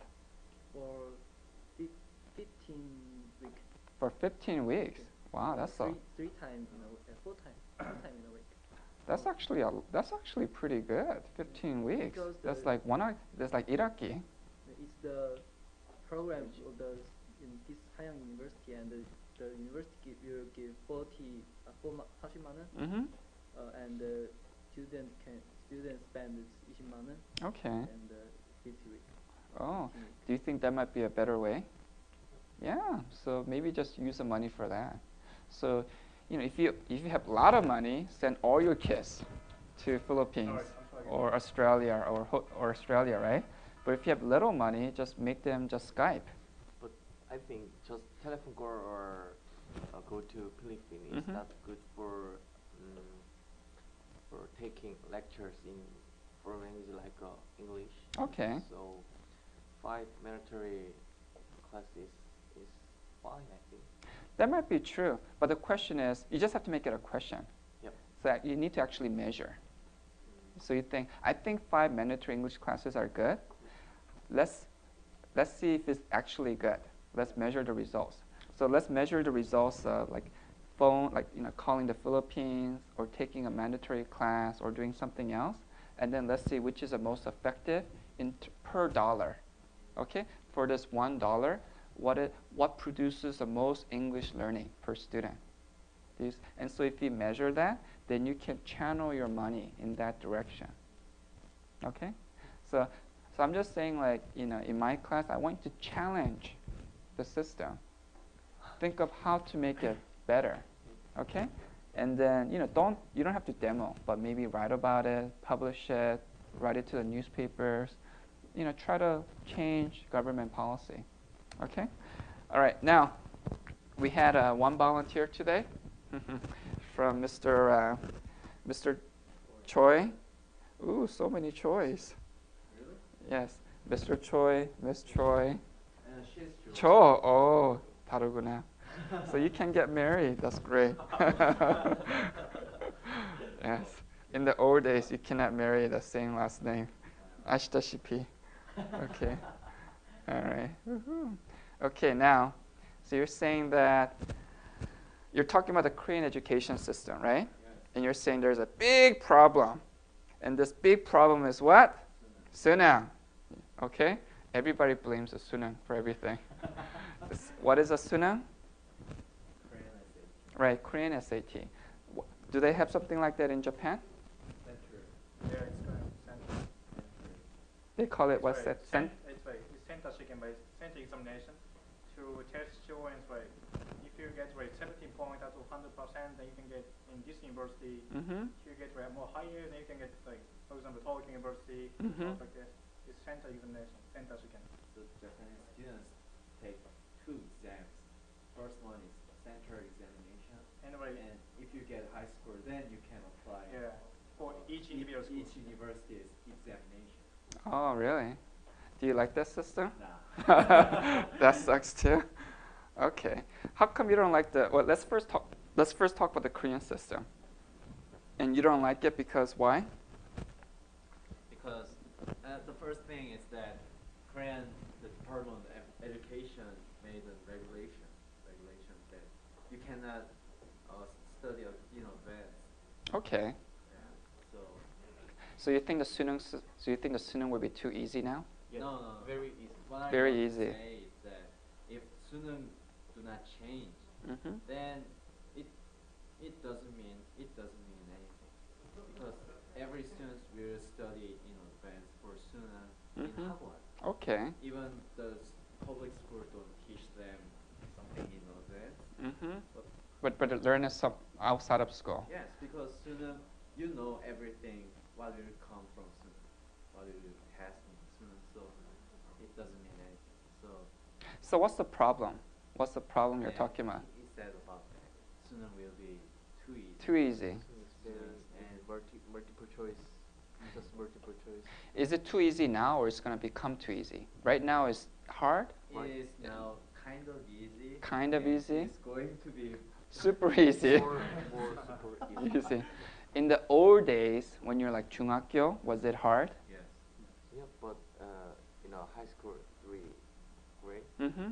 E: for 15 weeks.
A: For 15 weeks?
E: Okay.
A: Wow, that's
E: three times in a week, 4 times in a week.
A: that's actually pretty good. 15 weeks.
E: Because
A: That's like 1학기.
E: It's the program of in this Hanyang University, and the university will give 40만 원, and the students spend 20만 원,
A: Okay.
E: and this week.
A: Oh, do you think that might be a better way? Yeah. So maybe just use the money for that. So, if you have a lot of money, send all your kids to Philippines or Australia or Australia, right? But if you have little money, just make them just Skype.
F: But I think just telephone call or go to Philippines is not good for taking lectures in foreign language like English.
A: Okay.
F: So 5 mandatory classes is fine, I think.
A: That might be true, but the question is, you just have to make it a question.
F: Yep.
A: So you need to actually measure. So I think 5 mandatory English classes are good. Let's see if it's actually good. Let's measure the results. So let's measure the results of calling the Philippines or taking a mandatory class or doing something else, and then let's see which is the most effective per dollar. Okay, for this $1, what produces the most English learning per student? And so if you measure that, then you can channel your money in that direction. Okay, so I'm just saying, in my class, I want you to challenge the system. Think of how to make it better. Okay, and then you don't have to demo, but maybe write about it, publish it, write it to the newspapers. Try to change government policy. Okay, All right, now we had one volunteer today from Mr. Choi. Ooh, so many Chois.
F: Really?
A: Yes, Mr. Choi, Miss Choi.
F: She's
A: Cho. Oh, 다르구나. So you can get married. That's great. Yes. In the old days, you cannot marry the same last name. 아시다시피. Okay. All right. Woohoo. Okay, now, so you're saying that you're talking about the Korean education system, right?
F: Yes.
A: And you're saying there's a big problem. And this big problem is what? Sunang. Okay? Everybody blames the Sunang for everything. What is a Sunang?
F: Korean SAT.
A: Right, Korean SAT. Do they have something like that in Japan?
F: Center.
C: Yeah, it's kind of center.
A: They call it
C: It's
A: what's
C: like
A: that?
C: It's like it's center center examination to test students like if you get like 70 points out of 100%, then you can get in this university.
A: Mm-hmm.
C: If you get like more higher, then you can get like for example Tokyo University,
A: Mhm.
C: stuff like that. It's center examination, center second.
G: So Japanese students take two exams. First one is center examination,
C: Anyway,
G: and if you get high score, then you can apply.
C: yeah, for each individual school.
G: Each university's examination.
A: Oh, really? Do you like that system?
G: Nah.
A: That sucks too. Okay. How come you don't like the? Well, let's first talk about the Korean system. And you don't like it because why?
G: Because the first thing is that Korean, the Department of Education made a regulation that you cannot study in advance.
A: Okay.
G: Yeah. So
A: So you think the Sunung will be too easy now?
F: Yes.
G: no,
F: Very easy.
G: what I
A: Very
G: want to
A: easy.
G: say is that if Sunung do not change,
A: Mm-hmm.
G: then it doesn't mean anything, because every student will study in advance for Sunung in
A: Mhm.
G: Hagwon.
A: Okay.
G: Even the public school don't teach them something in advance.
A: Mm-hmm.
G: But
A: But learn it outside of school.
G: yes, because Sunung, you know everything what will come from Sunung, what will pass in Sunung, so it doesn't mean anything.
A: So what's the problem? What's the problem you're
G: and
A: talking about?
G: He said about that Sunung will be too easy.
A: Too easy.
F: It's very
G: And
F: multiple choice. Just multiple choice.
A: Is it too easy now, or it's going to become too easy? Right now, it's hard.
G: It is now kind of easy.
A: Kind of
G: and
A: easy?
G: It's going to be
A: Super easy.
F: More super easy.
A: Easy. In the old days, when you're like 중학교, was it hard?
G: yes.
F: Yeah, but high school 3 grade
A: Mm-hmm.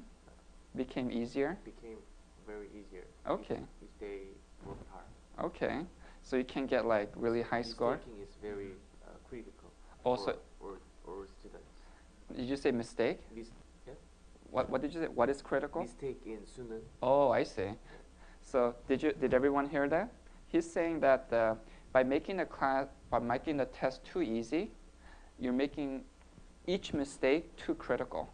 A: Became easier.
F: became very easier.
A: Okay.
F: If they work hard.
A: Okay. So you can get like really high score.
F: Mistaking is very critical.
A: Also,
F: or students.
A: did you say mistake?
F: Yeah?
A: What did you say? What is critical?
F: Mistake in Sunung.
A: Oh, I see. So did everyone hear that? He's saying that by making the test too easy, you're making each mistake too critical.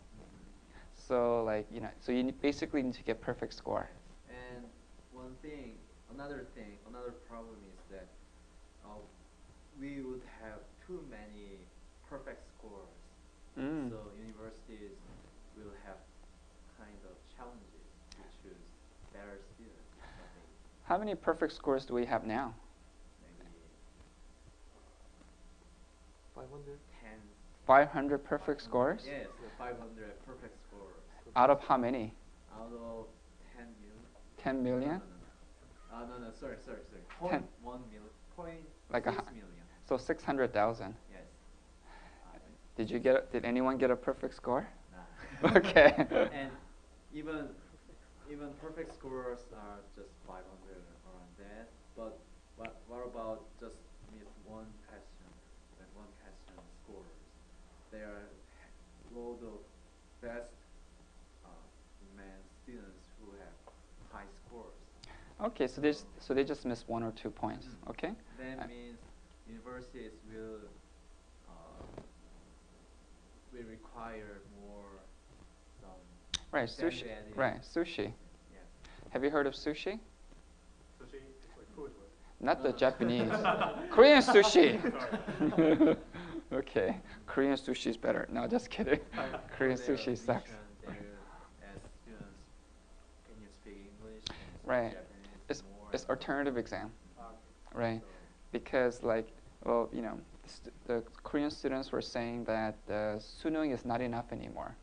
A: So so you basically need to get perfect score.
G: And another problem is that we would have too many perfect scores.
A: Mm.
G: So universities will have kind of challenges to choose better students. I think
A: How many perfect scores do we have now?
G: maybe
F: 500.
G: 10.
A: 500 perfect scores?
G: Yes, 500 perfect scores
A: Out of how many?
G: out of 10 million.
A: 10 million?
G: No, sorry.
A: Ten.
G: 0.1 million. Point
A: Like a
G: 6
A: hu-
G: million.
A: So 600,000.
G: Yes.
A: Did anyone get a perfect score?
G: Nah.
A: Okay.
G: And even perfect scores are just 500 around that. But what about just miss one question? When one question scores, there are load of best man students who have high scores.
A: Okay, so they just missed 1 or 2 points. Okay.
G: That means universities will require more some
A: Right, sushi.
G: value-added.
A: Right, sushi.
G: Yes.
A: Have you heard of sushi?
C: Sushi is like food, right?
A: Not the
G: No.
A: Japanese. Korean sushi.
C: Sorry.
A: Okay, Korean sushi is better. No, just kidding. Korean
G: For their
A: sushi sucks.
G: admission, there, as students
A: Right.
G: Japanese more.
A: It's alternative exam, right?
G: So,
A: Because like, well, you know, the Korean students were saying that Suneung is not enough anymore.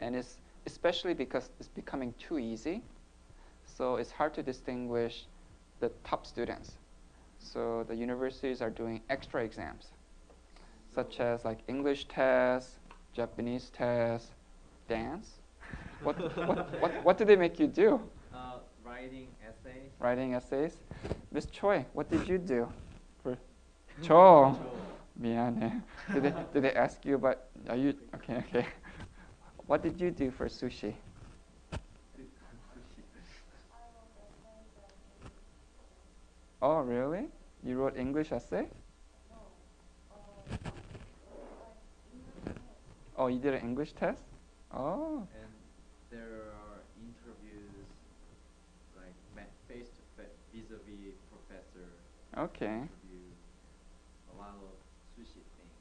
A: And it's especially because it's becoming too easy. So it's hard to distinguish the top students. So the universities are doing extra exams, such as like English tests, Japanese tests, dance. What do they make you do?
G: writing essays.
A: Writing essays. Miss Choi, what did you do? For Cho. 미안해. Did they ask you about? Are you okay? What did you do for sushi? Oh, really? You wrote English essay? Oh, you did an English test? Oh.
G: And there are interviews like face to face, vis-a-vis professor.
A: Okay.
G: Interview a lot of sushi things.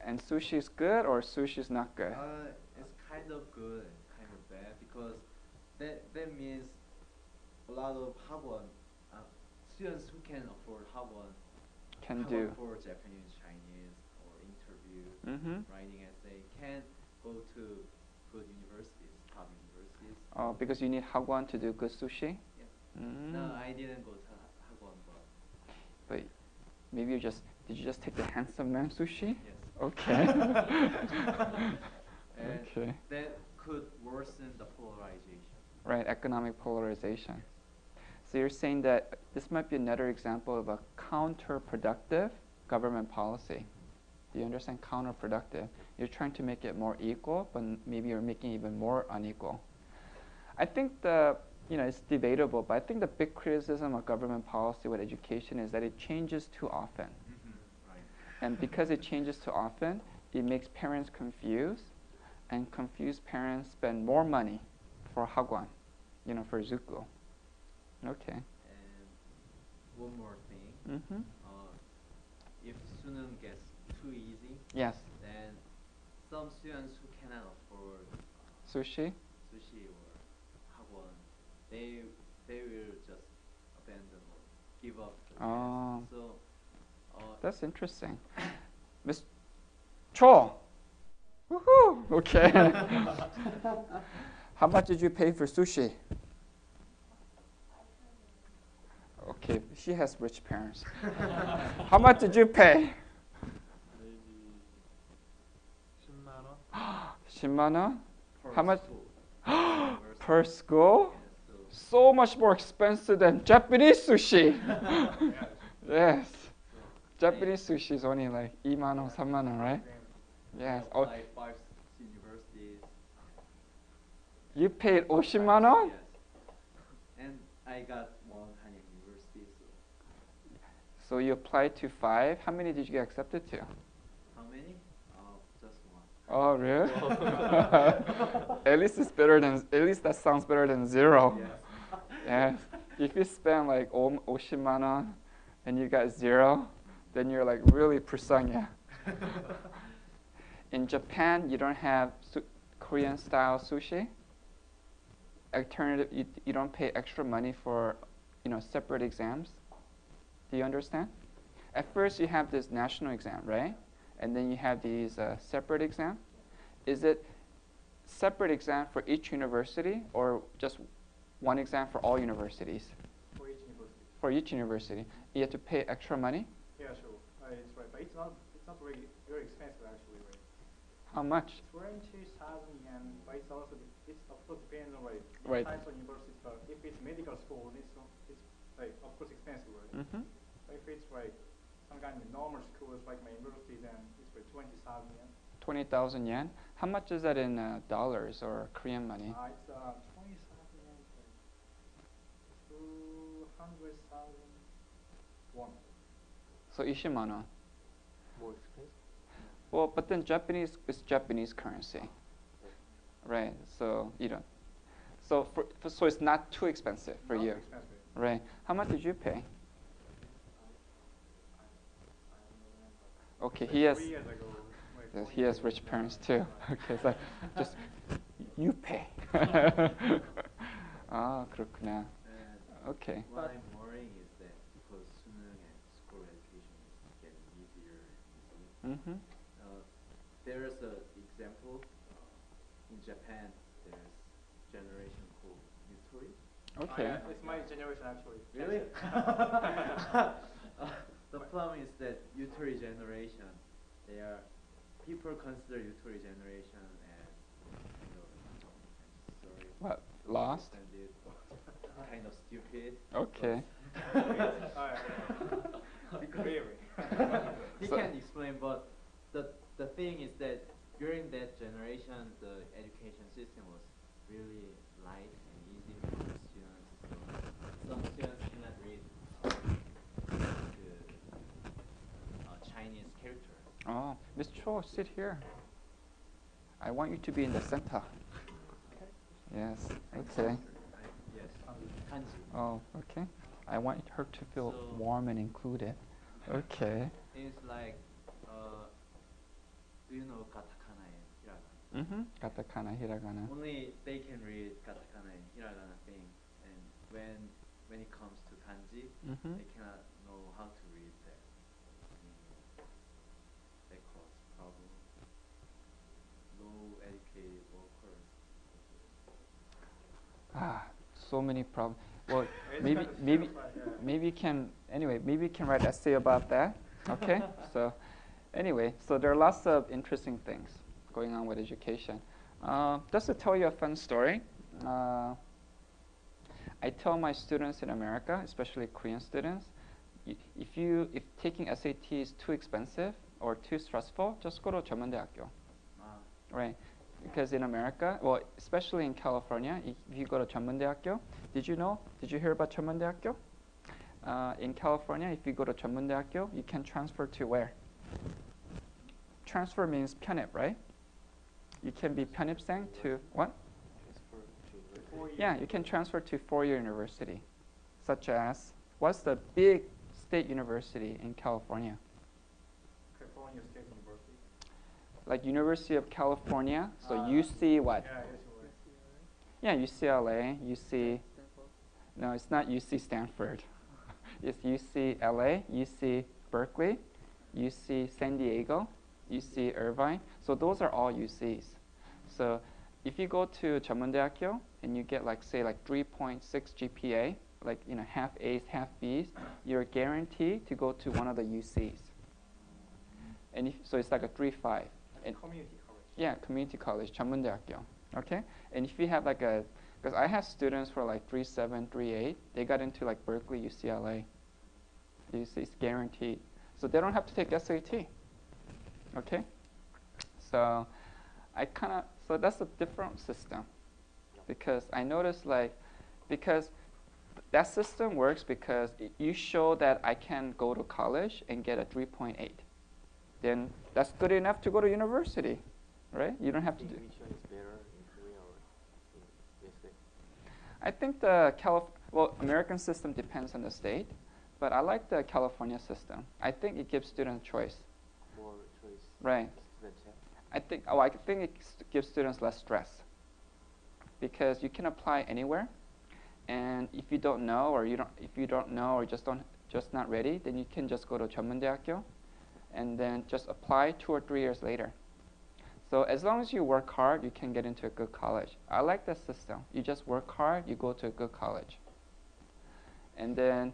A: And sushi is good or sushi is not good?
G: It's kind of good and kind of bad because that means a lot of hagwon students who can afford hagwon
A: Can do.
G: for Japanese, Chinese, or interview, writing essay can go to good universities, top universities.
A: Oh, because you need hagwon to do good sushi?
G: Yes.
A: Mm.
G: No, I didn't go to hagwon,
A: But maybe did you just take the handsome man sushi?
G: yes.
A: Okay.
G: And
A: Okay.
G: that could worsen the polarization.
A: Right, economic polarization. So you're saying that this might be another example of a counterproductive government policy. Do you understand counterproductive? You're trying to make it more equal, but maybe you're making it even more unequal. I think it's debatable, but I think the big criticism of government policy with education is that it changes too often.
G: Right.
A: And because it changes too often, it makes parents confused, and confused parents spend more money for hagwon, for zuko. Okay.
G: And one more thing.
A: Mm-hmm.
G: If Suneung gets too easy,
A: Yes.
G: then some students who cannot afford
A: Sushi?
G: sushi or hagwon, they will just abandon or give up the
A: Oh.
G: test. So
A: That's interesting. Miss Cho. Woohoo! Okay. How much did you pay for sushi? Okay, she has rich parents. How much did you pay?
C: maybe 10만 원?
A: 10만 원?
G: per
A: How much?
G: school.
A: Per school?
G: Yes,
A: So much more expensive than Japanese sushi. Yes. Japanese sushi is only like 2만 원, 3만 원, right? Yes.
G: I applied 5 universities.
A: You paid 50만 원?
G: Yes. And I got one Hanyang University. So
A: So you applied to 5. How many did you get accepted to?
G: how many? Just one.
A: Oh, really? At least that sounds better than 0.
G: Yes.
A: Yes. If you spend like 50만 원 and you got 0, then you're like really 불쌍해. In Japan, you don't have Korean style sushi. Alternative, you don't pay extra money for, separate exams. Do you understand? At first, you have this national exam, right? And then you have these separate exam. Is it separate exam for each university, or just one exam for all universities?
C: For each university.
A: For each university, you have to pay extra money.
C: Yeah, sure. It's right, but it's not really very expensive actually, right?
A: How much?
C: 20,000 yen, but it's also it's of course depends on
A: Right.
C: types of universities. But if it's medical school, it's like of course expensive, right?
A: Mm-hmm.
C: But if it's like some kind of normal schools like my university, then it's like 20,000 yen.
A: 20,000 yen. How much is that in dollars or Korean money?
C: It's 20,000 yen, it's like 200,000 won.
A: So 20만 원.
F: More expensive.
A: Well, but then Japanese is Japanese currency, right? So you don't. So so it's not too expensive for
C: Not
A: you,
C: expensive.
A: right? How much did you pay? Okay,
C: Like
A: he has
C: 3 years ago. Like
A: yes,
C: 4
A: he
C: years
A: has rich
C: ago.
A: parents too. Okay, so just you pay. 아, 그렇구나.
G: And
A: Okay.
G: what I'm worrying is that because 수능 and school education is getting easier and easier. There's an example in Japan. There's generation called Yutori.
A: Okay.
C: Yeah, it's my generation actually.
G: Really? The problem is that Yutori generation, they are people consider Yutori generation as sorry.
A: What? Lost?
G: understand it, kind of stupid.
A: Okay.
G: Because
C: Really?
G: he
A: So-
G: can explain, but the thing is that during that generation, the education system was really light and easy for the students. So some students cannot read Chinese characters.
A: Oh, Miss Cho, sit here. I want you to be in the center. Yes. Okay.
G: Yes, kanji.
A: Oh, okay. I want her to feel
G: So-
A: warm and included. Okay.
G: It's like, do you know katakana and hiragana?
A: Mm-hmm. Katakana, hiragana.
G: Only they can read katakana and hiragana thing, and when it comes to kanji,
A: Mm-hmm.
G: they cannot know how to read that. That cause problem. Low educated workers.
A: Ah, so many problems. Well,
C: It's
A: maybe
C: kind of
A: maybe
C: simplified, yeah.
A: maybe you can anyway. Maybe you can write essay about that. Okay. So, anyway, so there are lots of interesting things going on with education. Just to tell you a fun story. I tell my students in America, especially Korean students, if taking SAT is too expensive or too stressful, just go to 전문대학교. Right? Because in America, well, especially in California, if you go to 전문대학교, did you hear about 전문대학교? In California, if you go to 전문대학교, you can transfer to where? Transfer means 편입, right? You can be 편입생 to what? Yeah, you can transfer to four-year university, such as, what's the big state university in California?
C: California State University.
A: Like University of California, so
C: Ah.
A: UC what?
C: Yeah, it's right.
A: Yeah, UCLA, UC,
E: Stanford.
A: no, it's not UC Stanford. It's UCLA, UC Berkeley, UC San Diego, UC Irvine. So those are all UCs. So if you go to 전문대학교 and you get like say like 3.6 GPA, like half A's, half B's, you're guaranteed to go to one of the UCs. And so it's like a 3.5. And
C: Community college.
A: yeah, community college, 전문대학교. Okay? And if you have like because I have students for like 3.7, 3.8, they got into like Berkeley, UCLA. It's guaranteed. So they don't have to take SAT. Okay? So so that's a different system. Because I noticed because that system works because you show that I can go to college and get a 3.8. Then that's good enough to go to university, right? You don't have to do.
F: Which one is better in Korea or in USA?
A: I think American system depends on the state, but I like the California system. I think it gives students choice.
F: More choice.
A: Right.
F: Students have.
A: I think it gives students less stress because you can apply anywhere, and if you don't know or just not ready, then you can just go to 전문대학교, and then just apply 2 or 3 years later. So as long as you work hard, you can get into a good college. I like that system. You just work hard, you go to a good college, and then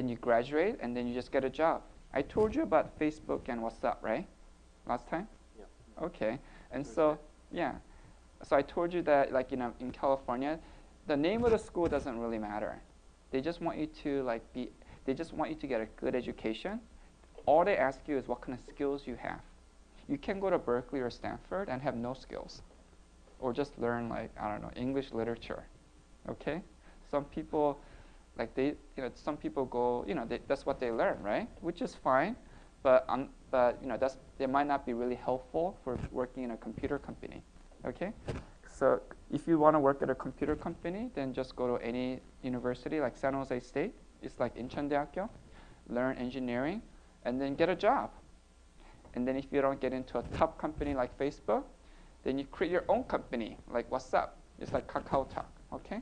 A: you graduate, and then you just get a job. I told you about Facebook and WhatsApp, right? Last time?
F: Yeah.
A: Okay. And so, yeah. So I told you that, in California, the name of the school doesn't really matter. They just want you to they just want you to get a good education. All they ask you is what kind of skills you have. You can go to Berkeley or Stanford and have no skills, or just learn English literature. Okay. Some people, some people go, that's what they learn, right? Which is fine, but they might not be really helpful for working in a computer company. Okay. So if you want to work at a computer company, then just go to any university like San Jose State. It's like 인천대학교. Learn engineering, and then get a job. And then if you don't get into a top company like Facebook, then you create your own company like WhatsApp. It's like KakaoTalk. Okay.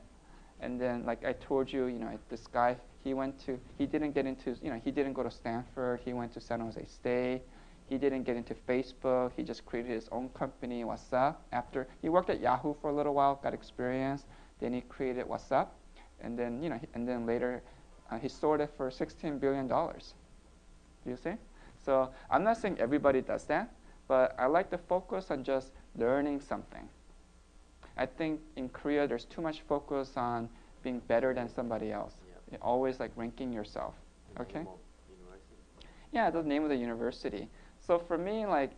A: And then, like I told you, this guy, he didn't get into, he didn't go to Stanford. He went to San Jose State. He didn't get into Facebook. He just created his own company, WhatsApp. After he worked at Yahoo for a little while, got experience. Then he created WhatsApp, and then and then later, he sold it for $16 billion. Do you see? So I'm not saying everybody does that, but I like to focus on just learning something. I think in Korea there's too much focus on being better than somebody else.
F: Yeah.
A: Always like ranking yourself.
F: The
A: Okay?
F: name of university.
A: Yeah, the name of the university. So for me, like,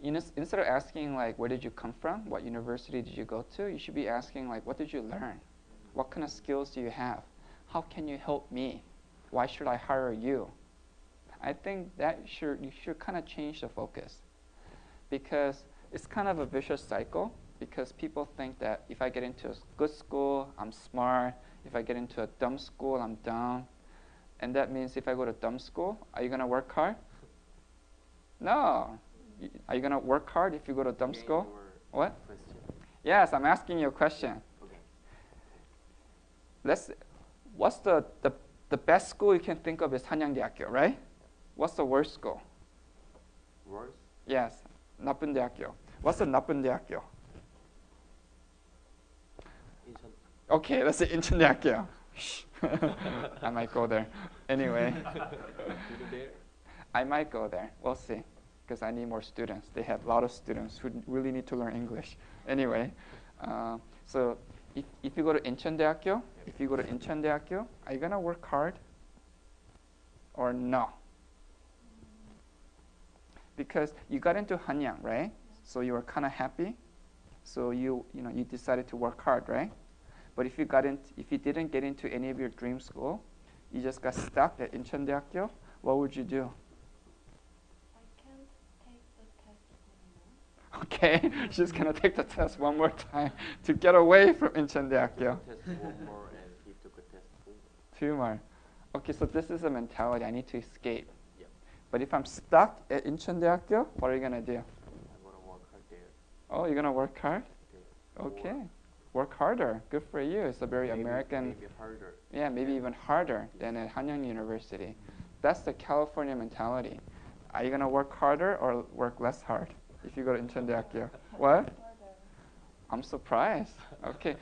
A: instead of asking like where did you come from, what university did you go to, you should be asking like what did you learn, what kind of skills do you have, how can you help me, why should I hire you? I think that you should kind of change the focus, because it's kind of a vicious cycle. Because people think that if I get into a good school, I'm smart. If I get into a dumb school, I'm dumb. And that means if I go to dumb school, are you going to work hard? No. Are you going to work hard if you go to dumb school? What?
F: Question.
A: Yes, I'm asking you a question.
F: Okay.
A: What's the best school you can think of is 한양대학교, right? What's the worst school?
F: Worse?
A: Yes, 나쁜 대학교. What's the 나쁜 대학교?
F: Incheon.
A: Okay, let's say 인천대학교. I might go there. Anyway. I might go there. We'll see. Because I need more students. They have a lot of students who really need to learn English. Anyway, so if you go to 인천대학교, are you going to work hard or no? Because you got into Hanyang, right? So you were kind of happy. So you decided to work hard, right? But if you didn't get into any of your dream school, you just got stuck at 인천대학교, what would you do?
D: I can't take the test anymore.
A: Okay, she's gonna take the test one more time to get away from 인천대학교.
F: Test one more and he took a test two.
A: Two more. Okay, so this is a mentality. I need to escape.
F: Yep.
A: But if I'm stuck at 인천대학교, what are you gonna do?
F: I'm gonna work hard there.
A: Oh, you're gonna work hard?
F: Okay.
A: Okay. Work harder. Good for you. It's a very American.
F: Maybe harder.
A: Yeah, maybe even harder than at Hanyang University. That's the California mentality. Are you gonna work harder or work less hard if you go to 인천대학교? What? I'm surprised. Okay,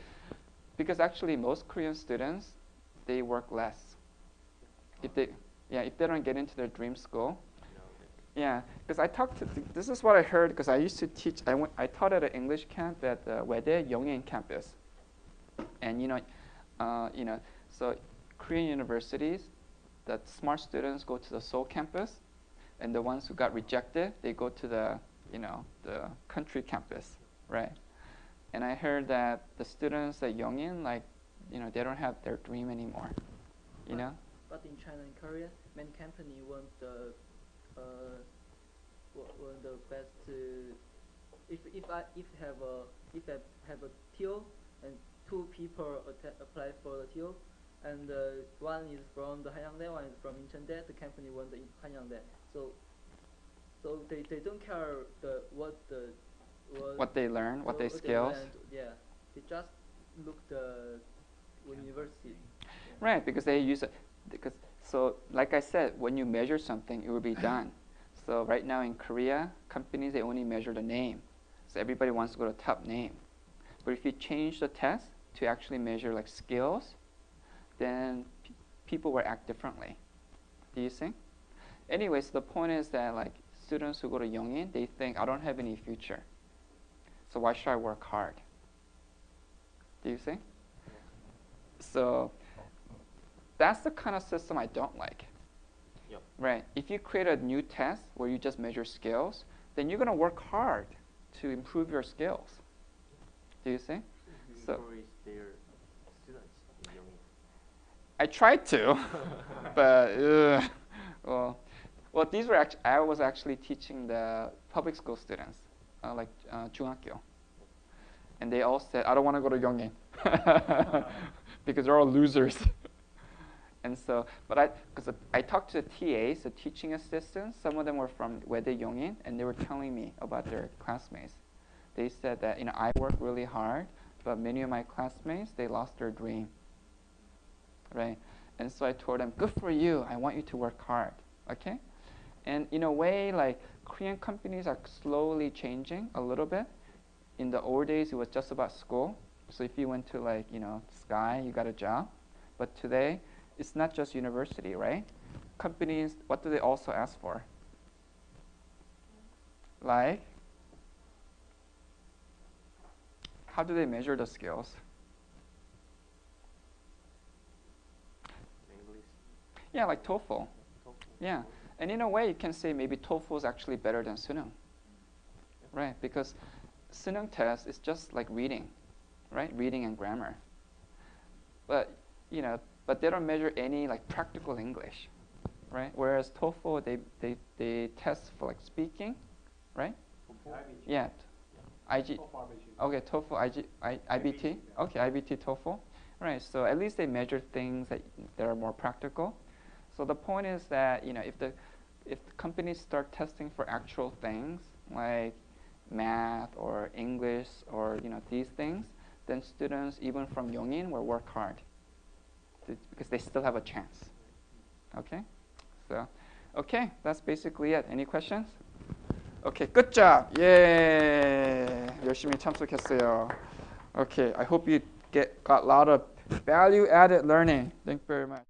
A: because actually most Korean students, they work less. If they don't get into their dream school. Yeah, because this is what I heard, because I used to teach, I taught at an English camp at the Wede Yongin campus. And so Korean universities, the smart students go to the Seoul campus, and the ones who got rejected, they go to the country campus, right? And I heard that the students at Yongin, they don't have their dream anymore, you know?
E: But in China and Korea, many companies want the best. If I have a TO and two people apply for the TO, and one is from the Hanyangdae, one is from Incheondae, the company want the Hanyangdae. So they don't care
A: what they learn, what they skills.
E: Yeah, they just look the university.
A: Right, because they use it. So like I said, when you measure something, it will be done. So right now in Korea, companies, they only measure the name. So everybody wants to go to top name. But if you change the test to actually measure like skills, then people will act differently. Do you see? Anyway, so the point is that like students who go to Yongin, they think, I don't have any future. So why should I work hard? Do you see? So that's the kind of system I don't like.
F: Yep.
A: Right. If you create a new test where you just measure skills, then you're going to work hard to improve your skills. Do you see?
F: So encourage their students in Yongin.
A: I tried to, but well, these were I was actually teaching the public school students, like 중학교, and they all said, I don't want to go to Yongin because they're all losers. And so, because I talked to the TAs, the teaching assistants, some of them were from Wede Yongin, and they were telling me about their classmates. They said that I work really hard, but many of my classmates, they lost their dream, right? And so I told them, good for you. I want you to work hard, okay? And in a way, like Korean companies are slowly changing a little bit. In the old days, it was just about school. So if you went to like, Sky, you got a job. But today, it's not just university, right? Companies, what do they also ask for? Like, how do they measure the skills?
F: English.
A: Yeah, like TOEFL.
F: TOEFL.
A: Yeah, and in a way, you can say maybe TOEFL is actually better than 수능, right? Because 수능 test is just like reading, right? Reading and grammar. But but they don't measure any like practical English, right? Whereas TOEFL, they test for like speaking, right? Yeah. IG. Okay, TOEFL, IBT. Okay, IBT, TOEFL. Right. So at least they measure things that are more practical. So the point is that if the companies start testing for actual things like math or English or these things, then students even from Yongin will work hard because they still have a chance. Okay. So, okay, that's basically it. Any questions? Okay, good job. Yeah, 열심히 참석했어요. Okay, I hope you got a lot of value-added learning. Thank you very much.